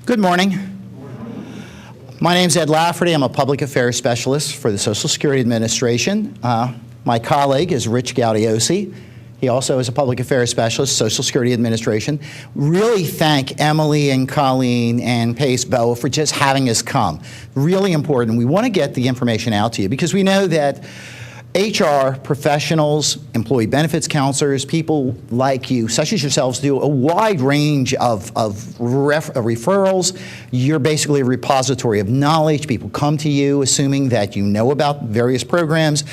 Good morning. My name is Ed Lafferty. I'm a public affairs specialist for the Social Security Administration. My colleague is Rich Gaudiosi. He also is a public affairs specialist, Social Security Administration. Really thank Emily and Colleen and Paisboa for just having us come. Really important. We want to get the information out to you because we know that HR professionals, employee benefits counselors, people like you, such as yourselves, do a wide range of referrals. You're basically a repository of knowledge. People come to you assuming that you know about various programs.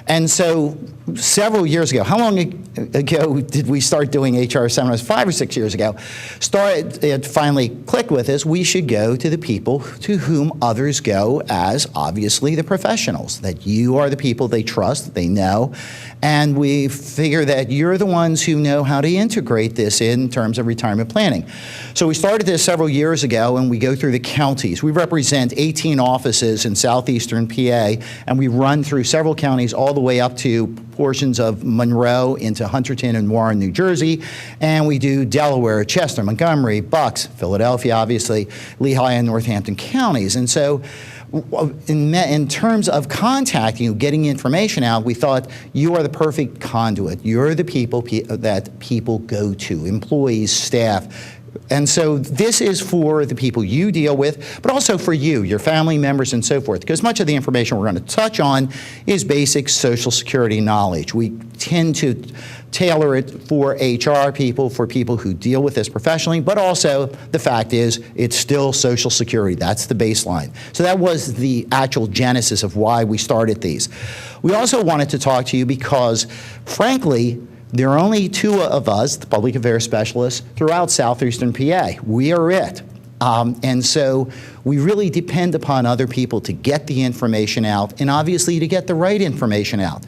And so several years ago, how long ago did we start doing HR seminars? 5 or 6 years ago. It finally clicked with us. We should go to the people to whom others go as, obviously, the professionals, that you are the people they trust, they know, and we figure that you're the ones who know how to integrate this in terms of retirement planning. So we started this several years ago, and we go through the counties. We represent 18 offices in southeastern PA, and we run through several counties all the way up to portions of Monroe into Hunterdon and Warren, New Jersey, and we do Delaware, Chester, Montgomery, Bucks, Philadelphia, obviously, Lehigh and Northampton counties. And so in terms of contacting you, getting information out, we thought you are the perfect conduit. You're the people that people go to, employees, staff. And so this is for the people you deal with, but also for you, your family members, and so forth, because much of the information we're going to touch on is basic Social Security knowledge. We tend to tailor it for HR people, for people who deal with this professionally, but also the fact is it's still Social Security. That's the baseline. So that was the actual genesis of why we started these. We also wanted to talk to you because, frankly, there are only 2 of us, the public affairs specialists, throughout southeastern PA. We are it. And so we really depend upon other people to get the information out and obviously to get the right information out.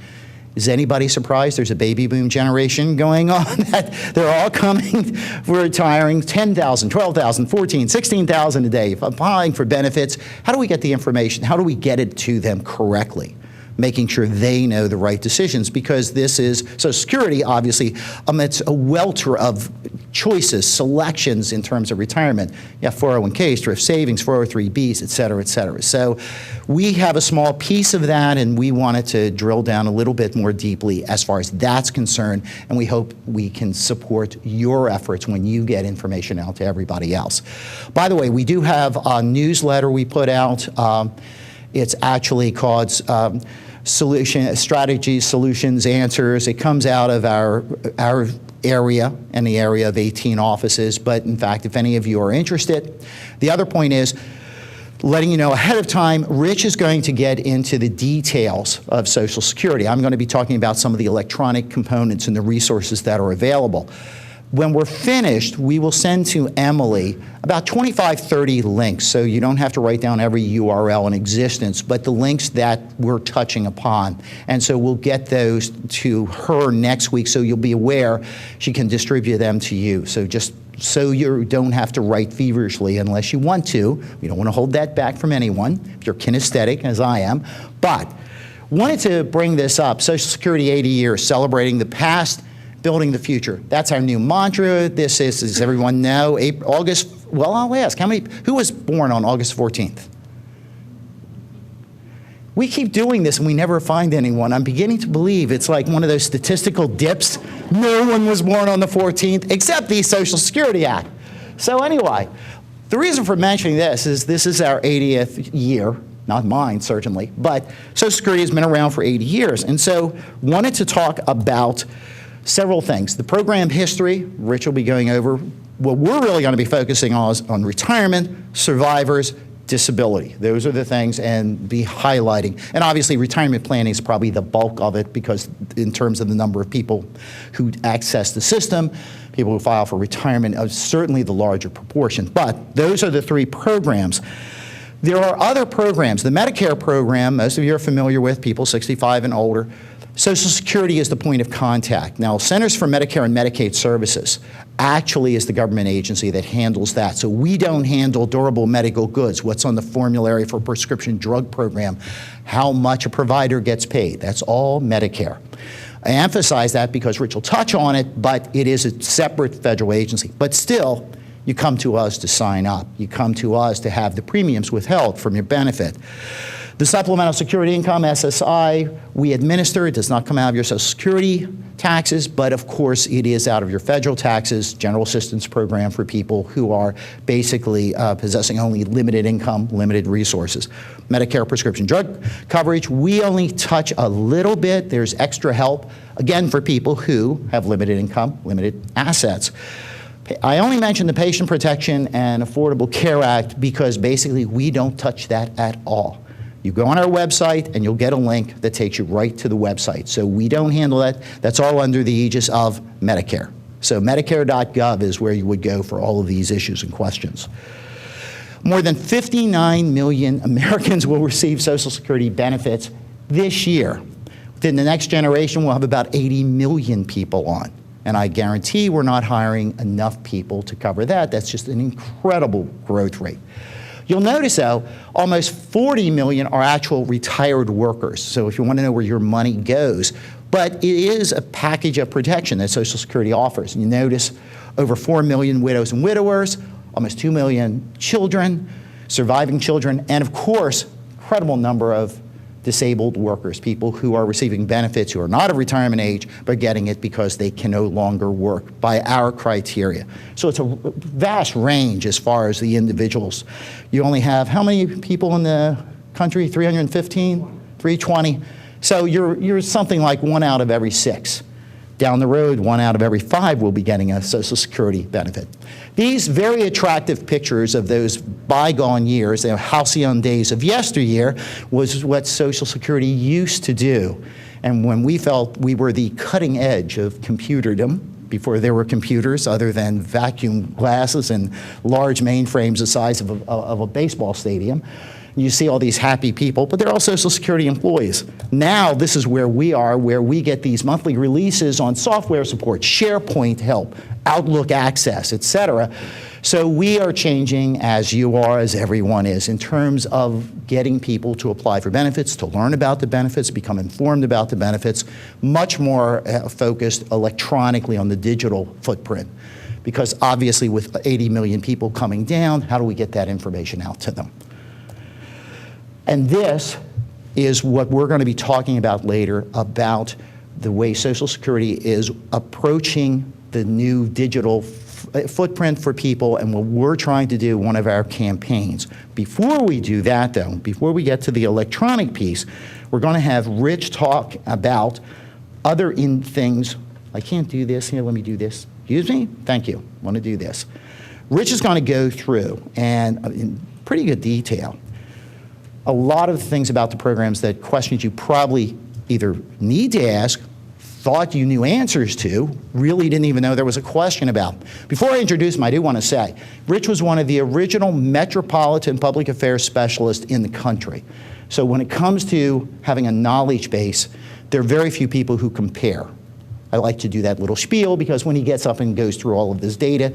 Is anybody surprised there's a baby boom generation going on? That they're all coming, retiring, 10,000, 12,000, 14, 16,000 a day, applying for benefits. How do we get the information? How do we get it to them correctly? Making sure they know the right decisions, because this is Social Security, obviously, it's a welter of choices, selections in terms of retirement. You have 401ks, thrift savings, 403bs, et cetera, et cetera. So we have a small piece of that, and we wanted to drill down a little bit more deeply as far as that's concerned, and we hope we can support your efforts when you get information out to everybody else. By the way, we do have a newsletter we put out. It's actually called Strategies, Solutions, Answers. It comes out of our area and the area of 18 offices, but in fact, if any of you are interested. The other point is letting you know ahead of time, Rich is going to get into the details of Social Security. I'm going to be talking about some of the electronic components and the resources that are available. When we're finished, we will send to Emily about 25, 30 links, so you don't have to write down every URL in existence, but the links that we're touching upon. And so we'll get those to her next week, so you'll be aware she can distribute them to you. So just so you don't have to write feverishly unless you want to. We don't want to hold that back from anyone, if you're kinesthetic, as I am. But wanted to bring this up, Social Security 80 years, celebrating the past, building the future. That's our new mantra. This is, as everyone know, August, well, I'll ask, who was born on August 14th? We keep doing this and we never find anyone. I'm beginning to believe it's like one of those statistical dips. No one was born on the 14th except the Social Security Act. So anyway, the reason for mentioning this is our 80th year. Not mine, certainly, but Social Security has been around for 80 years. And so wanted to talk about several things. The program history, Rich will be going over. What we're really going to be focusing on is on retirement, survivors, disability. Those are the things, and be highlighting. And obviously retirement planning is probably the bulk of it, because in terms of the number of people who access the system, people who file for retirement are certainly the larger proportion. But those are the 3 programs. There are other programs. The Medicare program, most of you are familiar with, people 65 and older. Social Security is the point of contact. Now, Centers for Medicare and Medicaid Services actually is the government agency that handles that. So we don't handle durable medical goods, what's on the formulary for prescription drug program, how much a provider gets paid. That's all Medicare. I emphasize that because Rich will touch on it, but it is a separate federal agency. But still, You come to us to sign up. You come to us to have the premiums withheld from your benefit. The Supplemental Security Income, SSI, we administer. It does not come out of your Social Security taxes, but of course it is out of your federal taxes, general assistance program for people who are basically possessing only limited income, limited resources. Medicare prescription drug coverage, we only touch a little bit. There's extra help, again, for people who have limited income, limited assets. I only mentioned the Patient Protection and Affordable Care Act because basically we don't touch that at all. You go on our website and you'll get a link that takes you right to the website. So we don't handle that. That's all under the aegis of Medicare. So Medicare.gov is where you would go for all of these issues and questions. More than 59 million Americans will receive Social Security benefits this year. Within the next generation, we'll have about 80 million people on. And I guarantee we're not hiring enough people to cover that. That's just an incredible growth rate. You'll notice, though, almost 40 million are actual retired workers. So if you want to know where your money goes, but it is a package of protection that Social Security offers. And you notice over 4 million widows and widowers, almost 2 million children, surviving children, and of course, incredible number of disabled workers, people who are receiving benefits who are not of retirement age, but getting it because they can no longer work by our criteria. So it's a vast range as far as the individuals. You only have how many people in the country? 315? 320? So you're something like 1 out of every 6. Down the road, 1 out of every 5 will be getting a Social Security benefit. These very attractive pictures of those bygone years, the halcyon days of yesteryear, was what Social Security used to do. And when we felt we were the cutting edge of computerdom, before there were computers other than vacuum glasses and large mainframes the size of a baseball stadium, you see all these happy people, but they're all Social Security employees. Now this is where we are, where we get these monthly releases on software support, SharePoint help, Outlook access, et cetera. So we are changing, as you are, as everyone is, in terms of getting people to apply for benefits, to learn about the benefits, become informed about the benefits, much more focused electronically on the digital footprint. Because obviously with 80 million people coming down, how do we get that information out to them? And this is what we're going to be talking about later, about the way Social Security is approaching the new digital footprint for people and what we're trying to do, one of our campaigns. Before we do that, though, before we get to the electronic piece, we're going to have Rich talk about other things. I can't do this. Here, let me do this. Excuse me? Thank you. I want to do this. Rich is going to go through, and in pretty good detail, a lot of things about the programs that questions you probably either need to ask, thought you knew answers to, really didn't even know there was a question about. Before I introduce him, I do want to say, Rich was one of the original metropolitan public affairs specialists in the country. So when it comes to having a knowledge base, there are very few people who compare. I like to do that little spiel because when he gets up and goes through all of this data,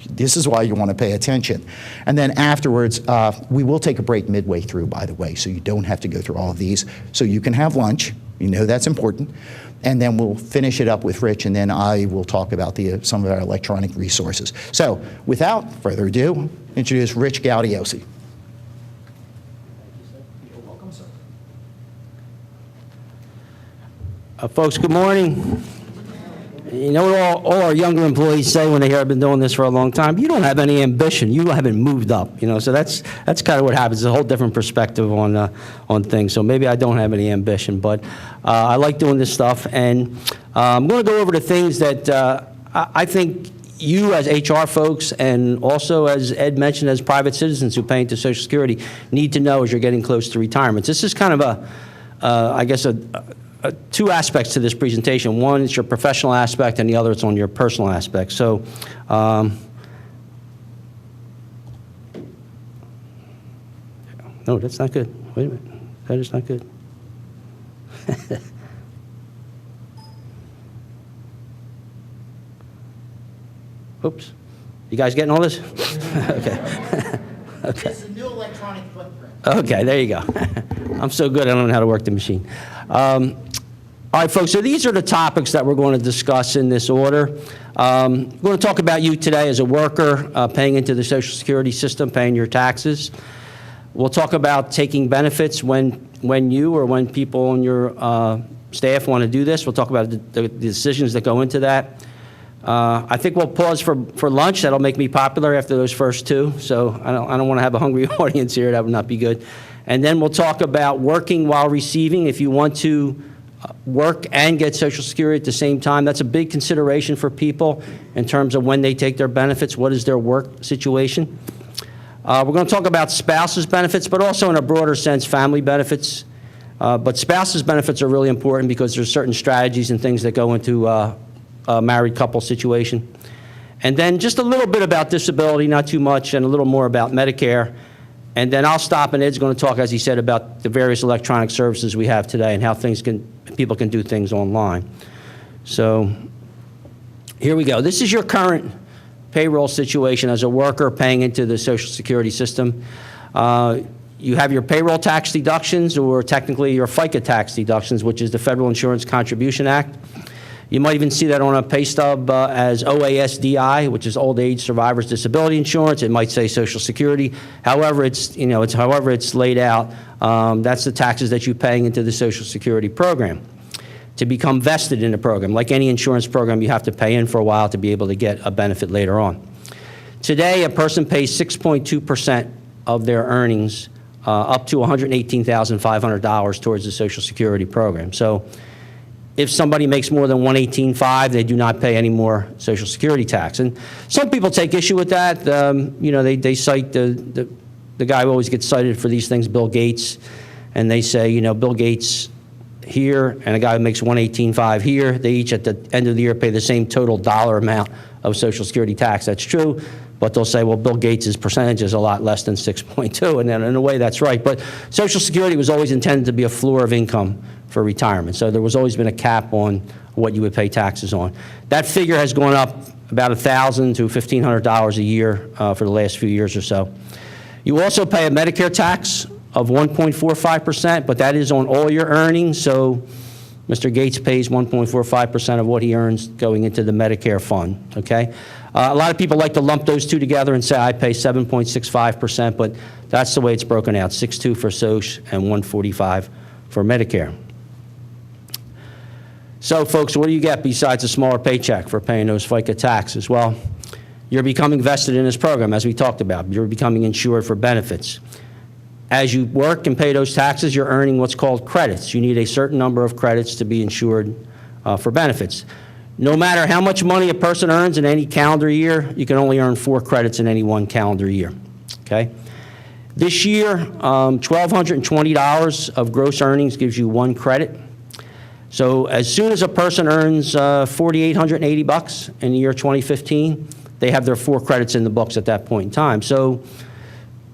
this is why you want to pay attention. And then afterwards, we will take a break midway through, by the way, so you don't have to go through all of these. So you can have lunch. You know that's important. And then we'll finish it up with Rich, and then I will talk about some of our electronic resources. So without further ado, introduce Rich Gaudiosi. You're welcome, sir. Folks, good morning. You know what all our younger employees say when they hear I've been doing this for a long time? You don't have any ambition. You haven't moved up. You know, so that's kind of what happens. It's a whole different perspective on things. So maybe I don't have any ambition, but I like doing this stuff, and I'm going to go over the things that I think you as HR folks, and also as Ed mentioned, as private citizens who pay into Social Security, need to know as you're getting close to retirement. This is kind of I guess two aspects to this presentation. One is your professional aspect, and the other is on your personal aspect. So, no, that's not good. Wait a minute. That is not good. Oops. You guys getting all this? Okay. Okay. It's a new electronic footprint. Okay, there you go. I'm so good, I don't know how to work the machine. All right, folks, so these are the topics that we're going to discuss in this order. We're going to talk about you today as a worker paying into the Social Security system, paying your taxes. We'll talk about taking benefits when you or when people on your staff want to do this. We'll talk about the decisions that go into that. I think we'll pause for lunch. That'll make me popular after those first two. So I don't want to have a hungry audience here. That would not be good. And then we'll talk about working while receiving. If you want to work and get Social Security at the same time, that's a big consideration for people in terms of when they take their benefits. What is their work situation? We're going to talk about spouses' benefits, but also in a broader sense, family benefits. But spouses' benefits are really important because there's certain strategies and things that go into a married couple situation. And then just a little bit about disability, not too much, and a little more about Medicare. And then I'll stop, and Ed's going to talk, as he said, about the various electronic services we have today and how people can do things online. So here we go. This is your current payroll situation as a worker paying into the Social Security system. You have your payroll tax deductions, or technically your FICA tax deductions, which is the Federal Insurance Contribution Act. You might even see that on a pay stub as OASDI, which is Old Age Survivors Disability Insurance. It might say Social Security. However, however it's laid out. That's the taxes that you're paying into the Social Security program to become vested in the program. Like any insurance program, you have to pay in for a while to be able to get a benefit later on. Today, a person pays 6.2% of their earnings, up to $118,500 towards the Social Security program. So if somebody makes more than $118,500, they do not pay any more Social Security tax. And some people take issue with that. They cite the guy who always gets cited for these things, Bill Gates, and they say, Bill Gates here and a guy who makes $118,500 here, they each at the end of the year pay the same total dollar amount of Social Security tax. That's true, but they'll say, well, Bill Gates' percentage is a lot less than 6.2, and then in a way that's right. But Social Security was always intended to be a floor of income for retirement. So there was always been a cap on what you would pay taxes on. That figure has gone up about $1,000 to $1,500 a year for the last few years or so. You also pay a Medicare tax of 1.45%, but that is on all your earnings. So Mr. Gates pays 1.45% of what he earns going into the Medicare fund, okay? A lot of people like to lump those two together and say, I pay 7.65%, but that's the way it's broken out, 6.2 for Social and 1.45 for Medicare. So, folks, what do you get besides a smaller paycheck for paying those FICA taxes? Well, you're becoming vested in this program, as we talked about. You're becoming insured for benefits. As you work and pay those taxes, you're earning what's called credits. You need a certain number of credits to be insured for benefits. No matter how much money a person earns in any calendar year, you can only earn 4 credits in any one calendar year, okay? This year, $1,220 of gross earnings gives you 1 credit. So as soon as a person earns $4,880 in the year 2015, they have their 4 credits in the books at that point in time. So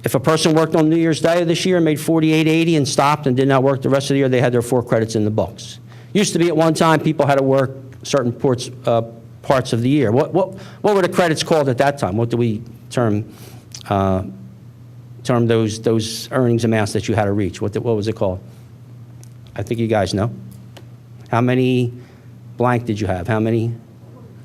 if a person worked on New Year's Day of this year and made $4,880 and stopped and did not work the rest of the year, they had their 4 credits in the books. Used to be at one time people had to work certain parts of the year. What were the credits called at that time? What do we term those earnings amounts that you had to reach? What was it called? I think you guys know. How many blank did you have? How many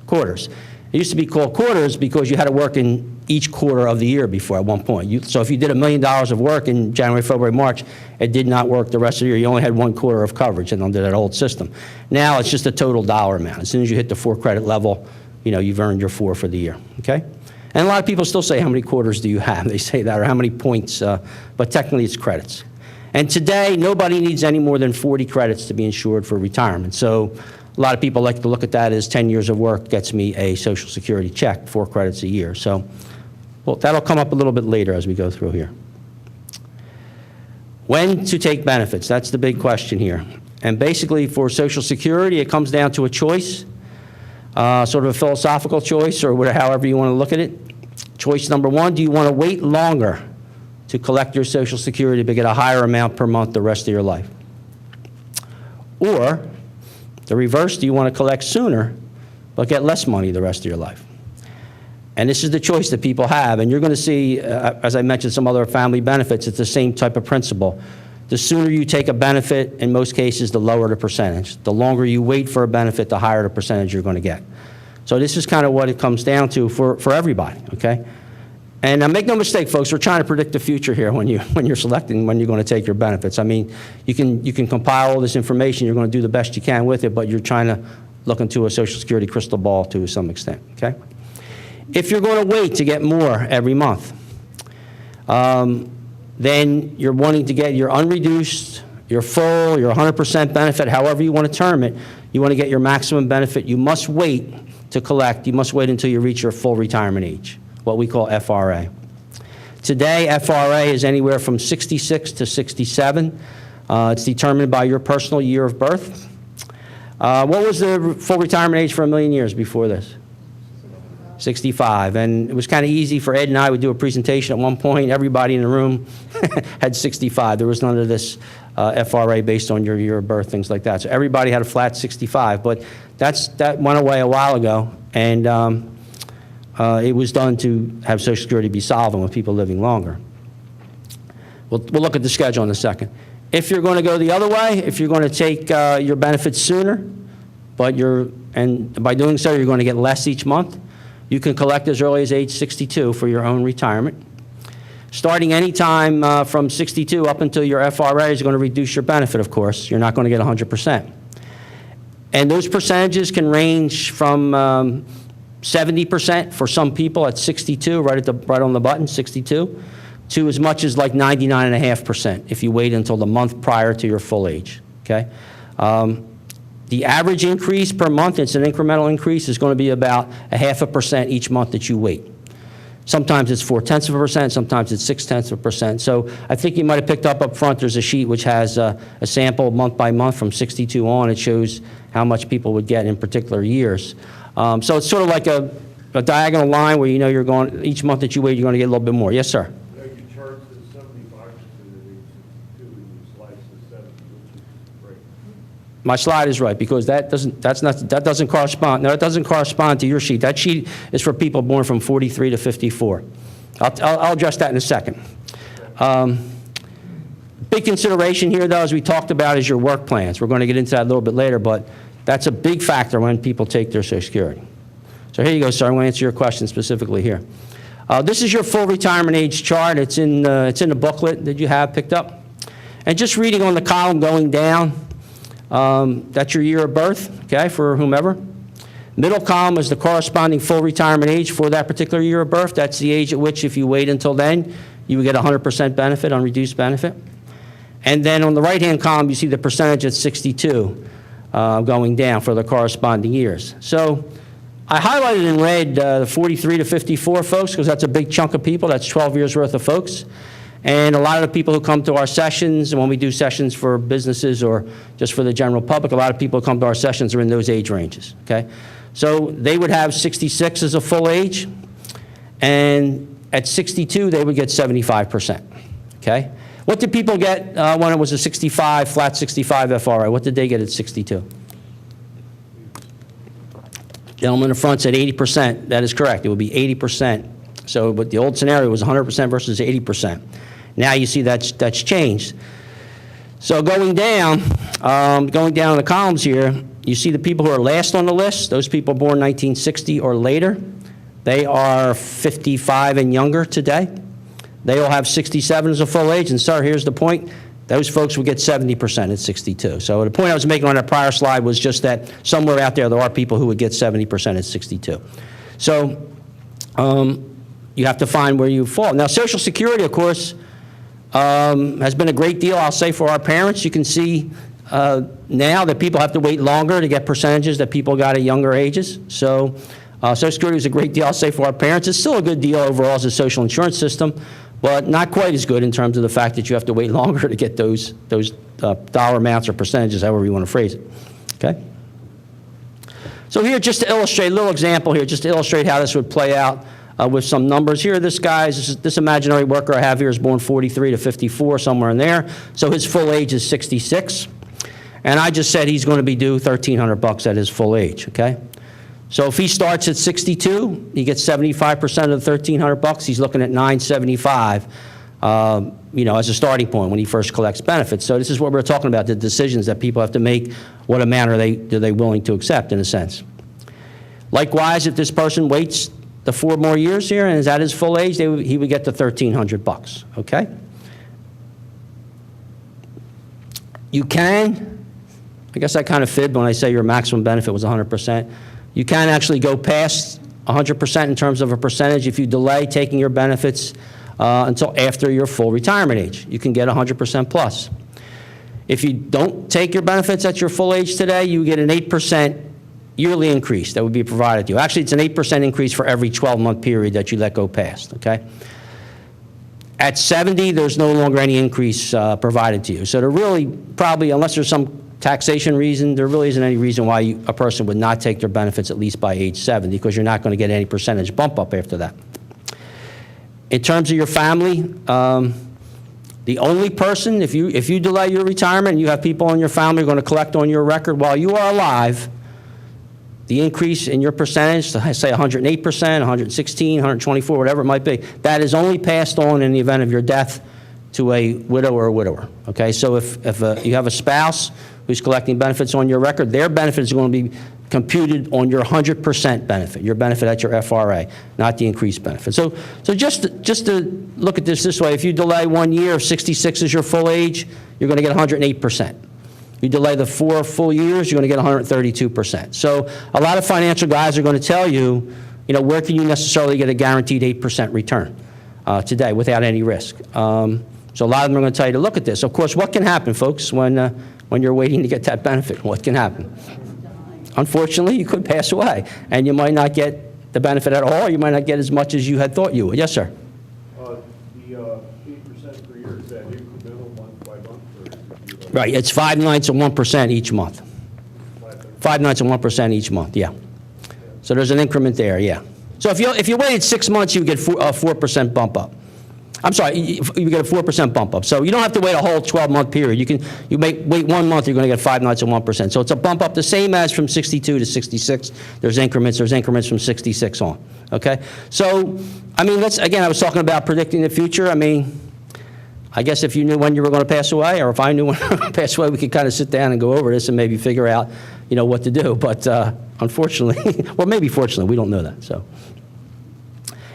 quarters? It used to be called quarters because you had to work in each quarter of the year before at one point. So if you did $1 million of work in January, February, March, it did not work the rest of the year. You only had 1 quarter of coverage and under that old system. Now it's just a total dollar amount. As soon as you hit the 4 credit level, you've earned your 4 for the year, okay? And a lot of people still say, how many quarters do you have? They say that, or how many points, but technically it's credits. And today, nobody needs any more than 40 credits to be insured for retirement. So a lot of people like to look at that as 10 years of work gets me a Social Security check, 4 credits a year. So, well, that'll come up a little bit later as we go through here. When to take benefits, that's the big question here. And basically for Social Security, it comes down to a choice, sort of a philosophical choice, or whatever, however you want to look at it. Choice number 1, do you want to wait longer to collect your Social Security to get a higher amount per month the rest of your life? Or the reverse, do you want to collect sooner but get less money the rest of your life? And this is the choice that people have. And you're going to see, as I mentioned, some other family benefits, it's the same type of principle. The sooner you take a benefit, in most cases, the lower the percentage. The longer you wait for a benefit, the higher the percentage you're going to get. So this is kind of what it comes down to for everybody, okay? And make no mistake, folks, we're trying to predict the future here when you're selecting when you're going to take your benefits. I mean, you can compile all this information, you're going to do the best you can with it, but you're trying to look into a Social Security crystal ball to some extent, okay? If you're going to wait to get more every month, then you're wanting to get your unreduced, your full, your 100% benefit, however you want to term it, you want to get your maximum benefit, you must wait to collect. You must wait until you reach your full retirement age, what we call FRA. Today, FRA is anywhere from 66 to 67. It's determined by your personal year of birth. What was the full retirement age for a million years before this? 65. And it was kind of easy for Ed and I. Would do a presentation at one point. Everybody in the room had 65. There was none of this FRA based on your year of birth, things like that. So everybody had a flat 65. But that went away a while ago, and it was done to have Social Security be solvent with people living longer. We'll look at the schedule in a second. If you're going to go the other way, if you're going to take your benefits sooner, and by doing so you're going to get less each month, you can collect as early as age 62 for your own retirement. Starting any time from 62 up until your FRA is going to reduce your benefit, of course. You're not going to get 100%. And those percentages can range from 70% for some people at 62, right on the button, 62, to as much as like 99.5% if you wait until the month prior to your full age, okay? The average increase per month, it's an incremental increase, is going to be about 0.5% each month that you wait. Sometimes it's 0.4%, sometimes it's 0.6%. So I think you might have picked up front, there's a sheet which has a sample month by month from 62 on. It shows how much people would get in particular years. So it's sort of like a diagonal line where you know you're going, each month that you wait, you're going to get a little bit more. Yes, sir? You charge the 75% of the 2 and you slice the 70, which is great. My slide is right, because that doesn't correspond. No, it doesn't correspond to your sheet. That sheet is for people born from 43 to 54. I'll address that in a second. Big consideration here, though, as we talked about, is your work plans. We're going to get into that a little bit later, but that's a big factor when people take their Social Security. So here you go, sir. I'm going to answer your question specifically here. This is your full retirement age chart. It's in the booklet that you have picked up. And just reading on the column going down, that's your year of birth, okay, for whomever. Middle column is the corresponding full retirement age for that particular year of birth. That's the age at which, if you wait until then, you would get 100% benefit, unreduced benefit. And then on the right-hand column, you see the percentage at 62 going down for the corresponding years. So I highlighted in red the 43 to 54 folks, because that's a big chunk of people. That's 12 years worth of folks. And a lot of the people who come to our sessions, and when we do sessions for businesses or just for the general public, a lot of people who come to our sessions are in those age ranges, okay? So they would have 66 as a full age, and at 62, they would get 75%, okay? What did people get when it was a 65, flat 65 FRA? What did they get at 62? Gentleman in the front said 80%. That is correct. It would be 80%. So but the old scenario was 100% versus 80%. Now you see that's changed. So going down the columns here, you see the people who are last on the list, those people born 1960 or later. They are 55 and younger today. They all have 67 as a full age. And, sir, here's the point. Those folks would get 70% at 62. So the point I was making on that prior slide was just that somewhere out there are people who would get 70% at 62. So you have to find where you fall. Now, Social Security, of course, has been a great deal, I'll say, for our parents. You can see now that people have to wait longer to get percentages that people got at younger ages. So Social Security is a great deal, I'll say, for our parents. It's still a good deal overall as a social insurance system, but not quite as good in terms of the fact that you have to wait longer to get those dollar amounts or percentages, however you want to phrase it, okay? So here, just to illustrate, a little example here, just to illustrate how this would play out with some numbers. Here, this imaginary worker I have here is born 43 to 54, somewhere in there. So his full age is 66. And I just said he's going to be due $1,300 at his full age, okay? So if he starts at 62, he gets 75% of the $1,300. He's looking at $975, as a starting point when he first collects benefits. So this is what we're talking about, the decisions that people have to make. What amount are they willing to accept, in a sense? Likewise, if this person waits the 4 more years here and is at his full age, he would get the $1,300, okay? You can, I guess I kind of fibbed when I say your maximum benefit was 100%. You can actually go past 100% in terms of a percentage if you delay taking your benefits until after your full retirement age. You can get 100% plus. If you don't take your benefits at your full age today, you get an 8% yearly increase that would be provided to you. Actually, it's an 8% increase for every 12-month period that you let go past, okay? At 70, there's no longer any increase provided to you. So there really probably, unless there's some taxation reason, there really isn't any reason why a person would not take their benefits at least by age 70, because you're not going to get any percentage bump up after that. In terms of your family, the only person, if you delay your retirement and you have people in your family who are going to collect on your record while you are alive, the increase in your percentage, say 108%, 116, 124, whatever it might be, that is only passed on in the event of your death to a widow or a widower, okay? So if you have a spouse who's collecting benefits on your record, their benefits are going to be computed on your 100% benefit, your benefit at your FRA, not the increased benefit. So just to look at this way, if you delay 1 year, if 66 is your full age, you're going to get 108%. You delay the 4 full years, you're going to get 132%. So a lot of financial guys are going to tell you, where can you necessarily get a guaranteed 8% return today without any risk? So a lot of them are going to tell you to look at this. Of course, what can happen, folks, when you're waiting to get that benefit? What can happen? Unfortunately, you could pass away, and you might not get the benefit at all. You might not get as much as you had thought you would. Yes, sir? The 8% per year, is that incremental month by month? Or is it Right, it's 5 ninths of 1% each month. 5 ninths of 1% each month, yeah. So there's an increment there, yeah. So if you waited 6 months, you would get a 4% bump up. I'm sorry, you get a 4% bump up. So you don't have to wait a whole 12-month period. You wait 1 month, you're going to get 5 ninths of 1%. So it's a bump up the same as from 62 to 66. There's increments from 66 on, okay? So, I mean, again, I was talking about predicting the future. I mean, I guess if you knew when you were going to pass away, or if I knew when I was going to pass away, we could kind of sit down and go over this and maybe figure out, what to do. But unfortunately, or maybe fortunately, we don't know that, so.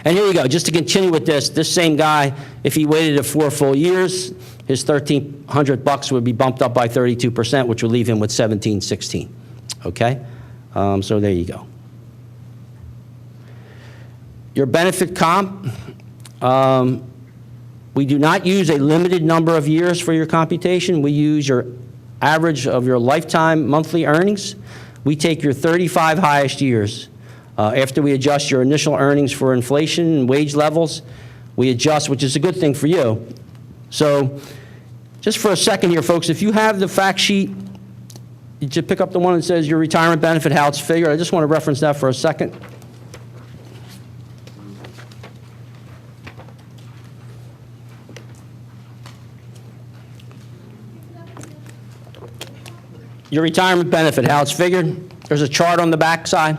And here we go, just to continue with this same guy, if he waited 4 full years, his $1,300 would be bumped up by 32%, which would leave him with $1,716, okay? So there you go. Your benefit comp, we do not use a limited number of years for your computation. We use your average of your lifetime monthly earnings. We take your 35 highest years. After we adjust your initial earnings for inflation and wage levels, we adjust, which is a good thing for you. So just for a second here, folks, if you have the fact sheet, you just pick up the one that says your retirement benefit, how it's figured. I just want to reference that for a second. Your retirement benefit, how it's figured. There's a chart on the back side.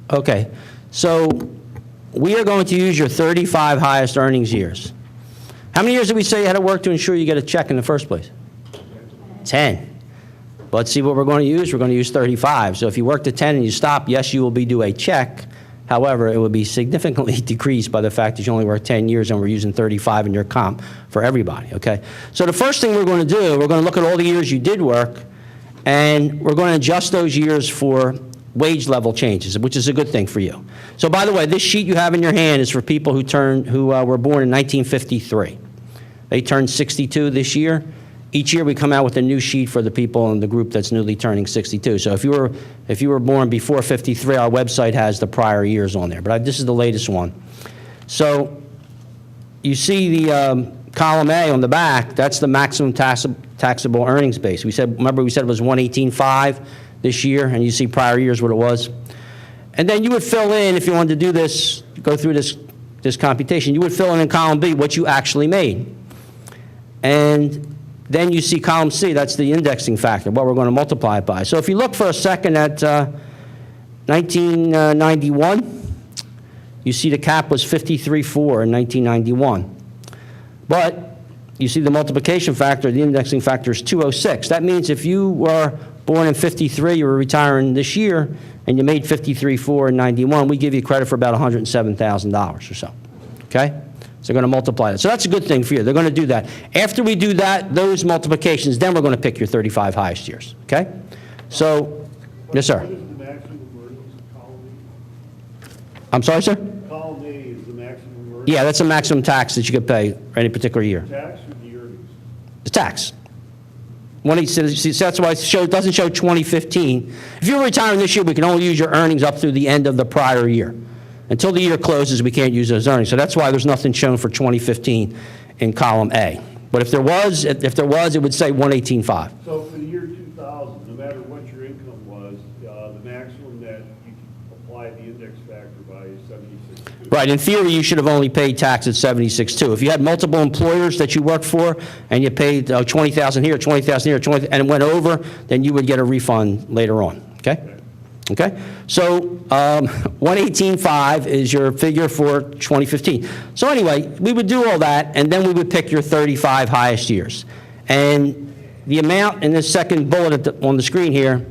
Okay, so we are going to use your 35 highest earnings years. How many years did we say you had to work to ensure you get a check in the first place? 10. Let's see what we're going to use. We're going to use 35. So if you worked at 10 and you stop, yes, you will be due a check. However, it would be significantly decreased by the fact that you only worked 10 years and we're using 35 in your comp for everybody, okay? So the first thing we're going to do, we're going to look at all the years you did work, and we're going to adjust those years for wage level changes, which is a good thing for you. So by the way, this sheet you have in your hand is for people who were born in 1953. They turned 62 this year, each year we come out with a new sheet for the people in the group that's newly turning 62. So if you were born before 53, our website has the prior years on there. But this is the latest one. So you see the column A on the back, that's the maximum taxable earnings base. Remember we said it was 118.5 this year, and you see prior years what it was. And then you would fill in, if you wanted to do this, go through this computation, you would fill in column B what you actually made. And then you see column C, that's the indexing factor, what we're going to multiply it by. So if you look for a second at 1991, you see the cap was 53.4 in 1991. But you see the multiplication factor, the indexing factor is 206. That means if you were born in 53, you were retiring this year, and you made 53.4 in 91, we give you credit for about $107,000 or so, okay? So they're going to multiply that. So that's a good thing for you. They're going to do that. After we do that, those multiplications, then we're going to pick your 35 highest years, okay? So, yes, sir. What is the maximum earnings of column I'm sorry, sir? A? Column A is the maximum earnings. Yeah, that's the maximum tax that you could pay any particular year. Tax or the earnings? The tax. That's why it doesn't show 2015. If you're retiring this year, we can only use your earnings up through the end of the prior year. Until the year closes, we can't use those earnings. So that's why there's nothing shown for 2015 in column A. But if there was, it would say 118.5. So for the year 2000, no matter what your income was, the maximum that you could apply the index factor by is 76.2. Right. In theory, you should have only paid tax at 76.2. If you had multiple employers that you worked for and you paid $20,000 here, $20,000 here, and it went over, then you would get a refund later on. Okay? Okay? So 118.5 is your figure for 2015. So anyway, we would do all that, and then we would pick your 35 highest years. And the amount in this second bullet on the screen here,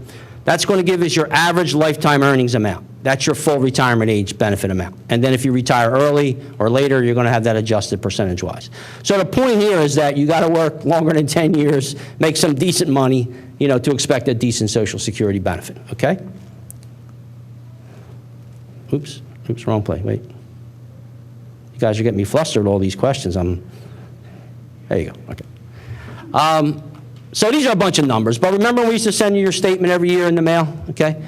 that's going to give us your average lifetime earnings amount. That's your full retirement age benefit amount. And then if you retire early or later, you're going to have that adjusted percentage-wise. So the point here is that you got to work longer than 10 years, make some decent money, to expect a decent Social Security benefit, okay? Oops, wrong play, wait. You guys are getting me flustered with all these questions. There you go, okay. So these are a bunch of numbers, but remember we used to send you your statement every year in the mail, okay?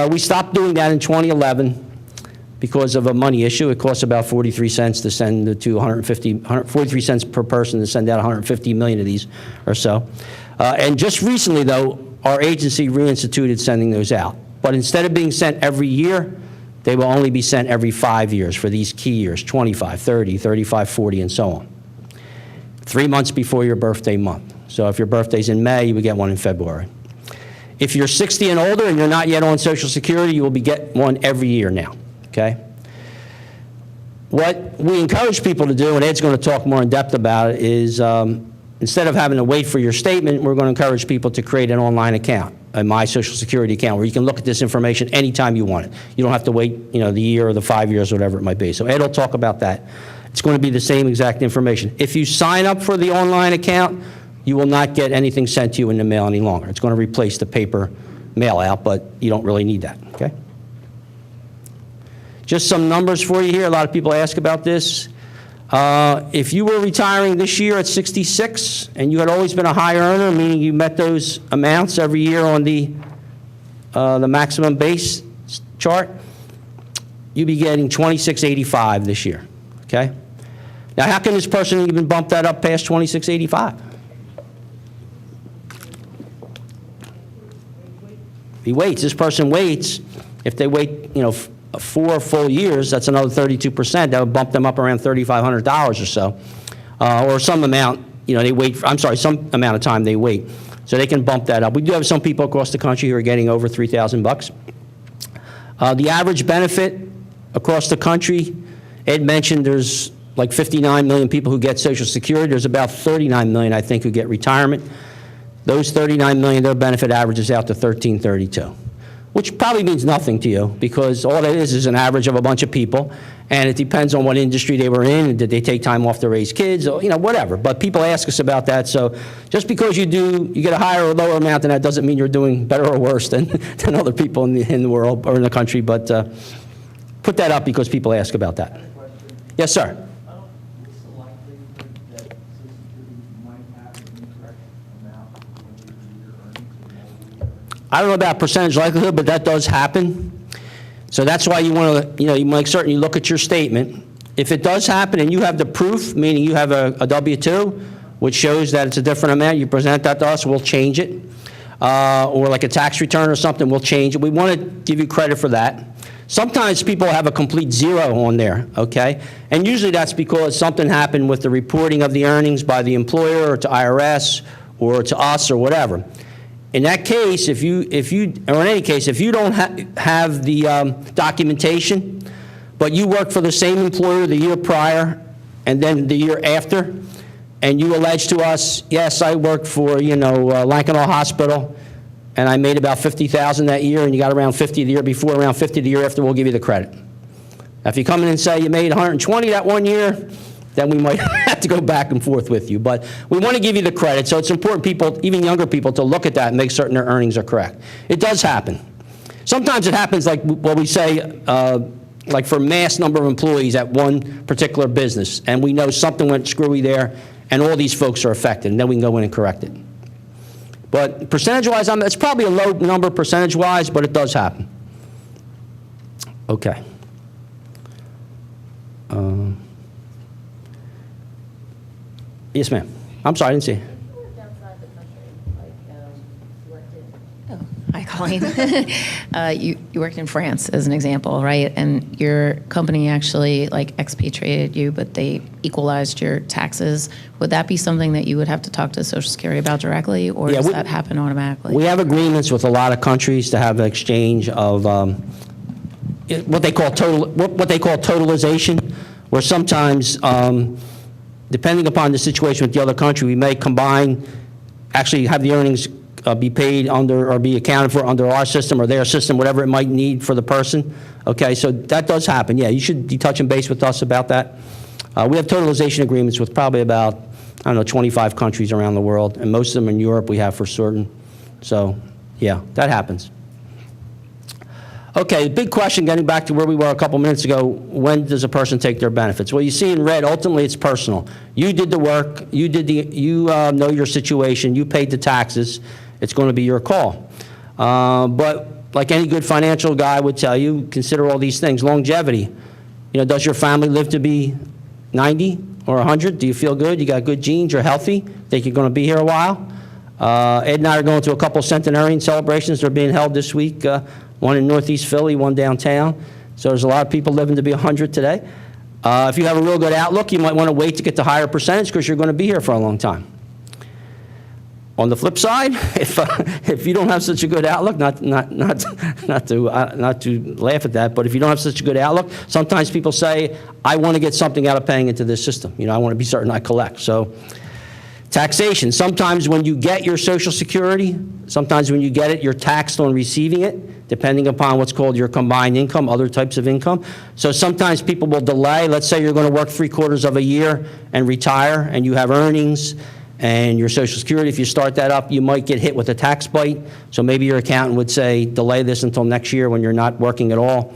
We stopped doing that in 2011 because of a money issue. It costs about 43 cents to send the 43 cents per person to send out 150 million of these or so. And just recently, though, our agency reinstituted sending those out. But instead of being sent every year, they will only be sent every 5 years for these key years, 25, 30, 35, 40, and so on. 3 months before your birthday month. So if your birthday's in May, you would get one in February. If you're 60 and older and you're not yet on Social Security, you will get one every year now, okay? What we encourage people to do, and Ed's going to talk more in depth about it, is instead of having to wait for your statement, we're going to encourage people to create an online account, a My Social Security account, where you can look at this information anytime you want it. You don't have to wait, the year or the 5 years, or whatever it might be. So Ed will talk about that. It's going to be the same exact information. If you sign up for the online account, you will not get anything sent to you in the mail any longer. It's going to replace the paper mail out, but you don't really need that, okay? Just some numbers for you here. A lot of people ask about this. If you were retiring this year at 66 and you had always been a high earner, meaning you met those amounts every year on the maximum base chart, you'd be getting $26.85 this year, okay? Now, how can this person even bump that up past $26.85? He waits. This person waits. If they wait, 4 full years, that's another 32%. That would bump them up around $3,500 or so, or some amount. They wait. Some amount of time they wait, so they can bump that up. We do have some people across the country who are getting over $3,000. The average benefit across the country, Ed mentioned there's like 59 million people who get Social Security. There's about 39 million, I think, who get retirement. Those 39 million, their benefit averages out to $1,332, which probably means nothing to you because all it is an average of a bunch of people, and it depends on what industry they were in, and did they take time off to raise kids, or whatever. But people ask us about that, so just because you get a higher or lower amount than that doesn't mean you're doing better or worse than other people in the world or in the country. But put that up because people ask about that. Yes, sir. What's the likelihood that Social Security might have an incorrect I don't know about percentage likelihood, but that does happen. So that's why you want to, you make certain you look at your statement. If it does happen and you have the proof, meaning you have a W-2, which shows that it's a different amount, you present that to us, we'll change it. Or like a tax return or something, we'll change it. We want to give you credit for that. Sometimes people have a complete zero on there, okay? And usually that's because something happened with the reporting of the earnings by the employer or to IRS or to us or whatever. In that case, if you, or in any case, if you don't have the documentation, but you work for the same employer the year prior and then the year after, and you allege to us, yes, I worked for, Lankenau Hospital, and I made about $50,000 that year, and you got around 50 the year before, around 50 the year after, we'll give you the credit. Now, if you come in and say you made 120 that one year, then we might have to go back and forth with you. But we want to give you the credit, so it's important people, even younger people, to look at that and make certain their earnings are correct. It does happen. Sometimes it happens like what we say, like for mass number of employees at one particular business, and we know something went screwy there, and all these folks are affected, and then we can go in and correct it. But percentage-wise, it's probably a low number percentage-wise, but it does happen. Okay. Yes, ma'am. I'm sorry, I didn't see. You worked outside the country, like you worked in. Hi, Colleen. You worked in France as an example, right? And your company actually like expatriated you, but they equalized your taxes. Would that be something that you would have to talk to Social Security about directly, or does that happen automatically? We have agreements with a lot of countries to have an exchange of what they call totalization, where sometimes, depending upon the situation with the other country, we may combine, actually have the earnings be paid under or be accounted for under our system or their system, whatever it might need for the person. Okay, so that does happen. Yeah, you should be touching base with us about that. We have totalization agreements with probably about, 25 countries around the world, and most of them in Europe we have for certain. So, yeah, that happens. Okay, big question, getting back to where we were a couple minutes ago, when does a person take their benefits? Well, you see in red, ultimately it's personal. You did the work, you know your situation, you paid the taxes, it's going to be your call. But like any good financial guy would tell you, consider all these things. Longevity, does your family live to be 90 or 100? Do you feel good? You got good genes, you're healthy, think you're going to be here a while? Ed and I are going to a couple centenarian celebrations. They're being held this week. One in Northeast Philly, one downtown. So there's a lot of people living to be 100 today. If you have a real good outlook, you might want to wait to get the higher percentage because you're going to be here for a long time. On the flip side, if you don't have such a good outlook, not to laugh at that, but if you don't have such a good outlook, sometimes people say, I want to get something out of paying into this system. I want to be certain I collect. So. Taxation. Sometimes when you get your Social Security, sometimes when you get it, you're taxed on receiving it, depending upon what's called your combined income, other types of income. So sometimes people will delay. Let's say you're going to work 3/4 of a year and retire, and you have earnings and your Social Security. If you start that up, you might get hit with a tax bite. So maybe your accountant would say, delay this until next year when you're not working at all.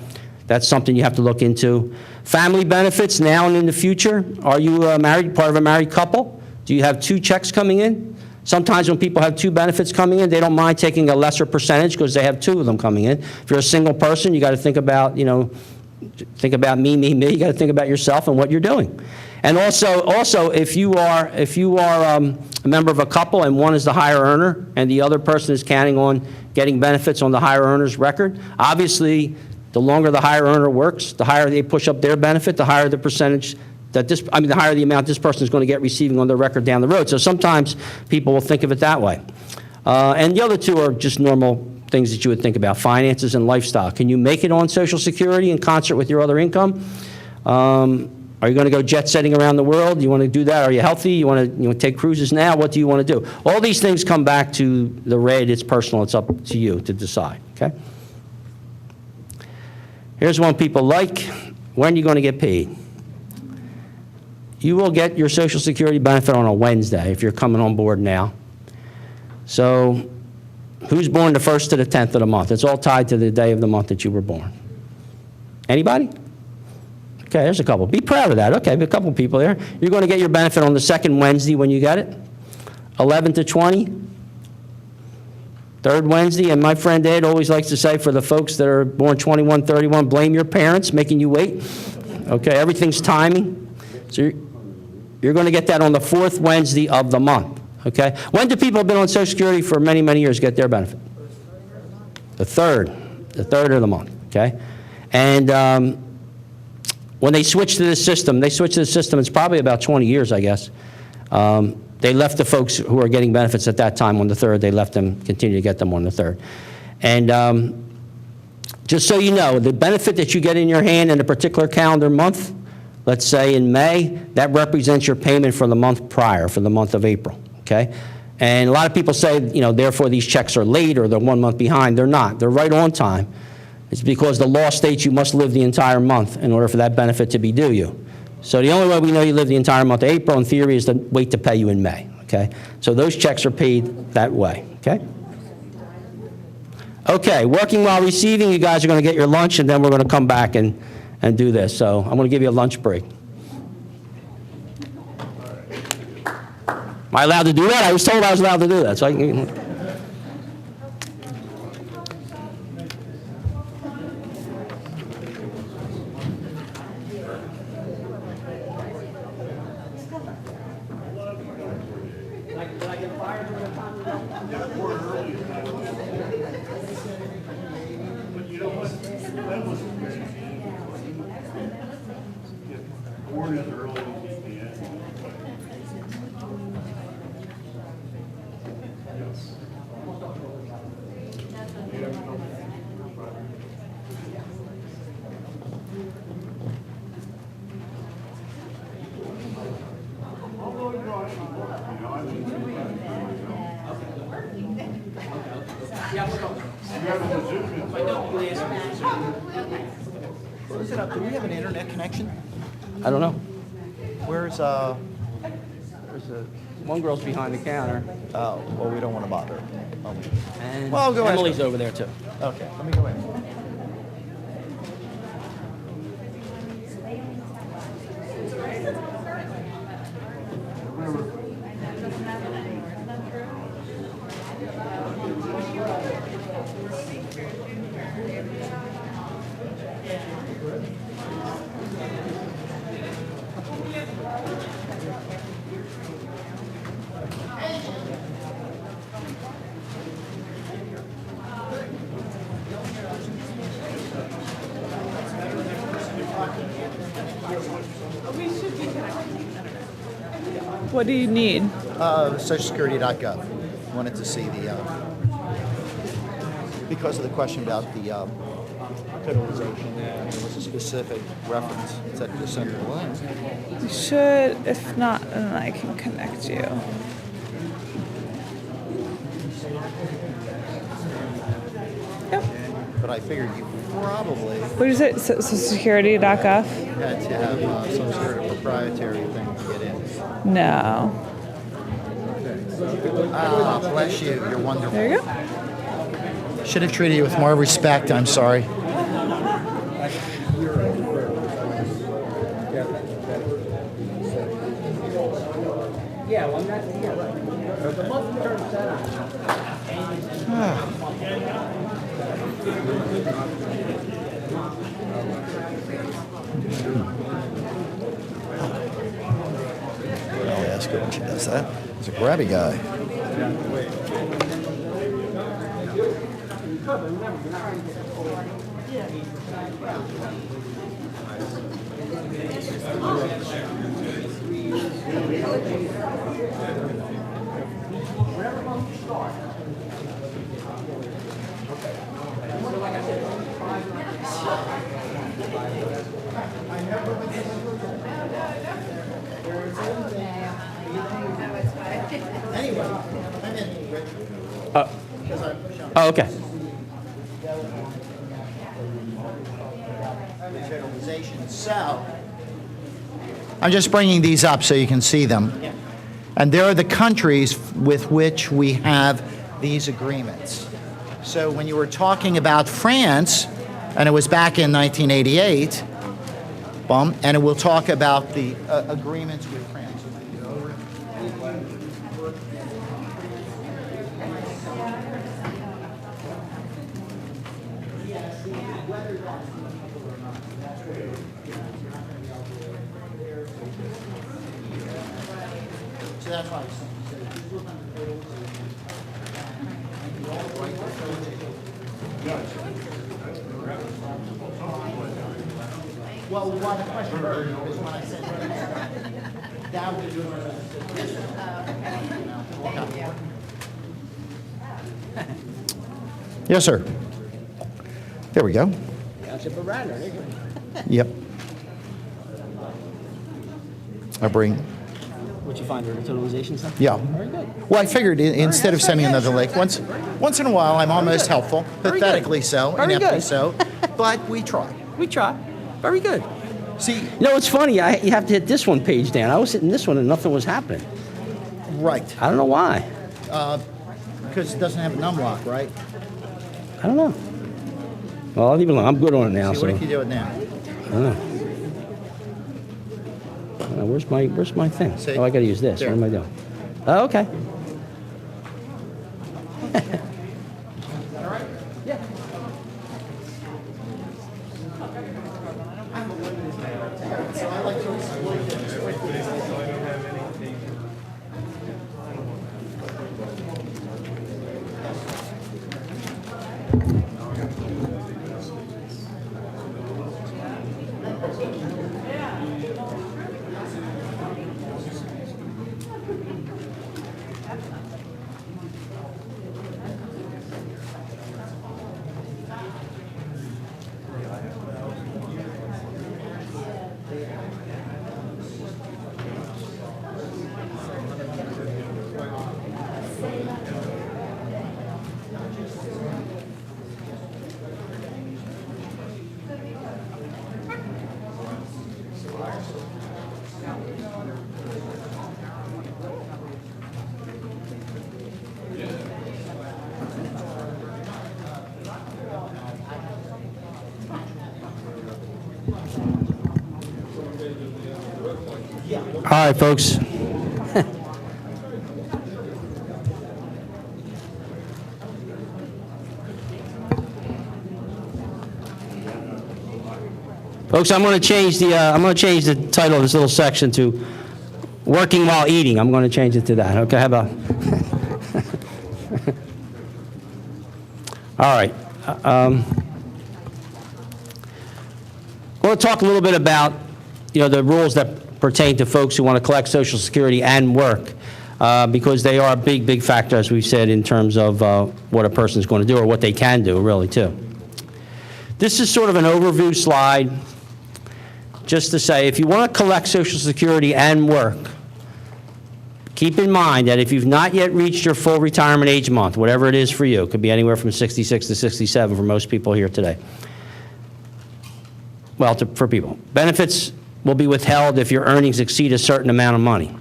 That's something you have to look into. Family benefits now and in the future. Are you married, part of a married couple? Do you have 2 checks coming in? Sometimes when people have 2 benefits coming in, they don't mind taking a lesser percentage because they have 2 of them coming in. If you're a single person, you got to think about, think about me. You got to think about yourself and what you're doing. And also, if you are a member of a couple and one is the higher earner and the other person is counting on getting benefits on the higher earner's record, obviously, the longer the higher earner works, the higher they push up their benefit, the higher the percentage the higher the amount this person is going to get receiving on their record down the road. So sometimes people will think of it that way. And the other 2 are just normal things that you would think about, finances and lifestyle. Can you make it on Social Security in concert with your other income? Are you going to go jet setting around the world? Do you want to do that? Are you healthy? You want to take cruises now? What do you want to do? All these things come back to the red. It's personal. It's up to you to decide. Okay. Here's one people like. When are you going to get paid? You will get your Social Security benefit on a Wednesday if you're coming on board now. So who's born the 1st to the 10th of the month? It's all tied to the day of the month that you were born. Anybody? Okay, there's a couple. Be proud of that. Okay, a couple people there. You're going to get your benefit on the 2nd Wednesday when you get it. 11 to 20. Third Wednesday, and my friend Ed always likes to say, for the folks that are born 21, 31, blame your parents making you wait. Okay, everything's timing. So you're going to get that on the fourth Wednesday of the month. Okay? When do people who have been on Social Security for many, many years get their benefit? The third of the month. Okay? And when they switch to this system, it's probably about 20 years, I guess. They left the folks who are getting benefits at that time on the third. They left them, continue to get them on the third. And just so you know, the benefit that you get in your hand in a particular calendar month, let's say in May, that represents your payment for the month prior, for the month of April, okay? And a lot of people say, you know, therefore these checks are late or they're 1 month behind. They're not. They're right on time. It's because the law states you must live the entire month in order for that benefit to be due you. So the only way we know you live the entire month of April, in theory, is to wait to pay you in May, okay? So those checks are paid that way, okay? Okay, working while receiving, you guys are going to get your lunch, and then we're going to come back and do this. So I'm going to give you a lunch break. Am I allowed to do that? I was told I was allowed to do that. So I can... Born as early as you can. Close it up. Do we have an internet connection? I don't know. Where's One girl's behind the counter. oh, well, we don't want to bother. And Well, I'll go ask Emily's her. over there, too. Okay, let me go in. What do you need? SocialSecurity.gov. Wanted to see the, because of the question about the federalization, there was a specific reference. It's at the center of the line. You should. If not, then I can connect you. Yep. But I figured you probably What is it? Security.gov? had to have some sort of proprietary thing to get in. No. Ah, bless you. You're wonderful. There you go. Should have treated you with more respect. I'm sorry. Yeah, well, that's here. The month term setup. I'll ask her when she does that. He's a grabby guy. Oh, okay. Generalization. So, I'm just bringing these up so you can see them. And there are the countries with which we have these agreements. So when you were talking about France, and it was back in 1988, and we'll talk about the agreements with France. that's why I was saying, so if you look on the totals, well, we want the question first, because when I said that would do Yes, sir. There we go. Yep. I bring, What you find, the totalization stuff? yeah. Very good. Well, I figured instead of sending another link, once in a while, I'm almost helpful, Very good. pathetically so, Very ineptly good. so, but we try. We try. Very good. See, You know, it's funny, you have to hit this one page down. I was hitting this one and nothing was happening. right, I don't know why. because it doesn't have a num lock, right? I don't know. Well, I'll leave it alone. I'm good on it now. See, So what if you do it now? I don't know. Where's my thing? See? Oh, I got to use this. There. What am I doing? Oh, okay. All right, folks. Folks, I'm going to change the title of this little section to "Working While Eating." I'm going to change it to that. Okay, how about? All right. I want to talk a little bit about, the rules that pertain to folks who want to collect Social Security and work, because they are a big, big factor, as we've said, in terms of what a person's going to do or what they can do, really, too. This is sort of an overview slide, just to say, if you want to collect Social Security and work, keep in mind that if you've not yet reached your full retirement age month, whatever it is for you, it could be anywhere from 66 to 67 for most people here today. Well, for people. Benefits will be withheld if your earnings exceed a certain amount of money.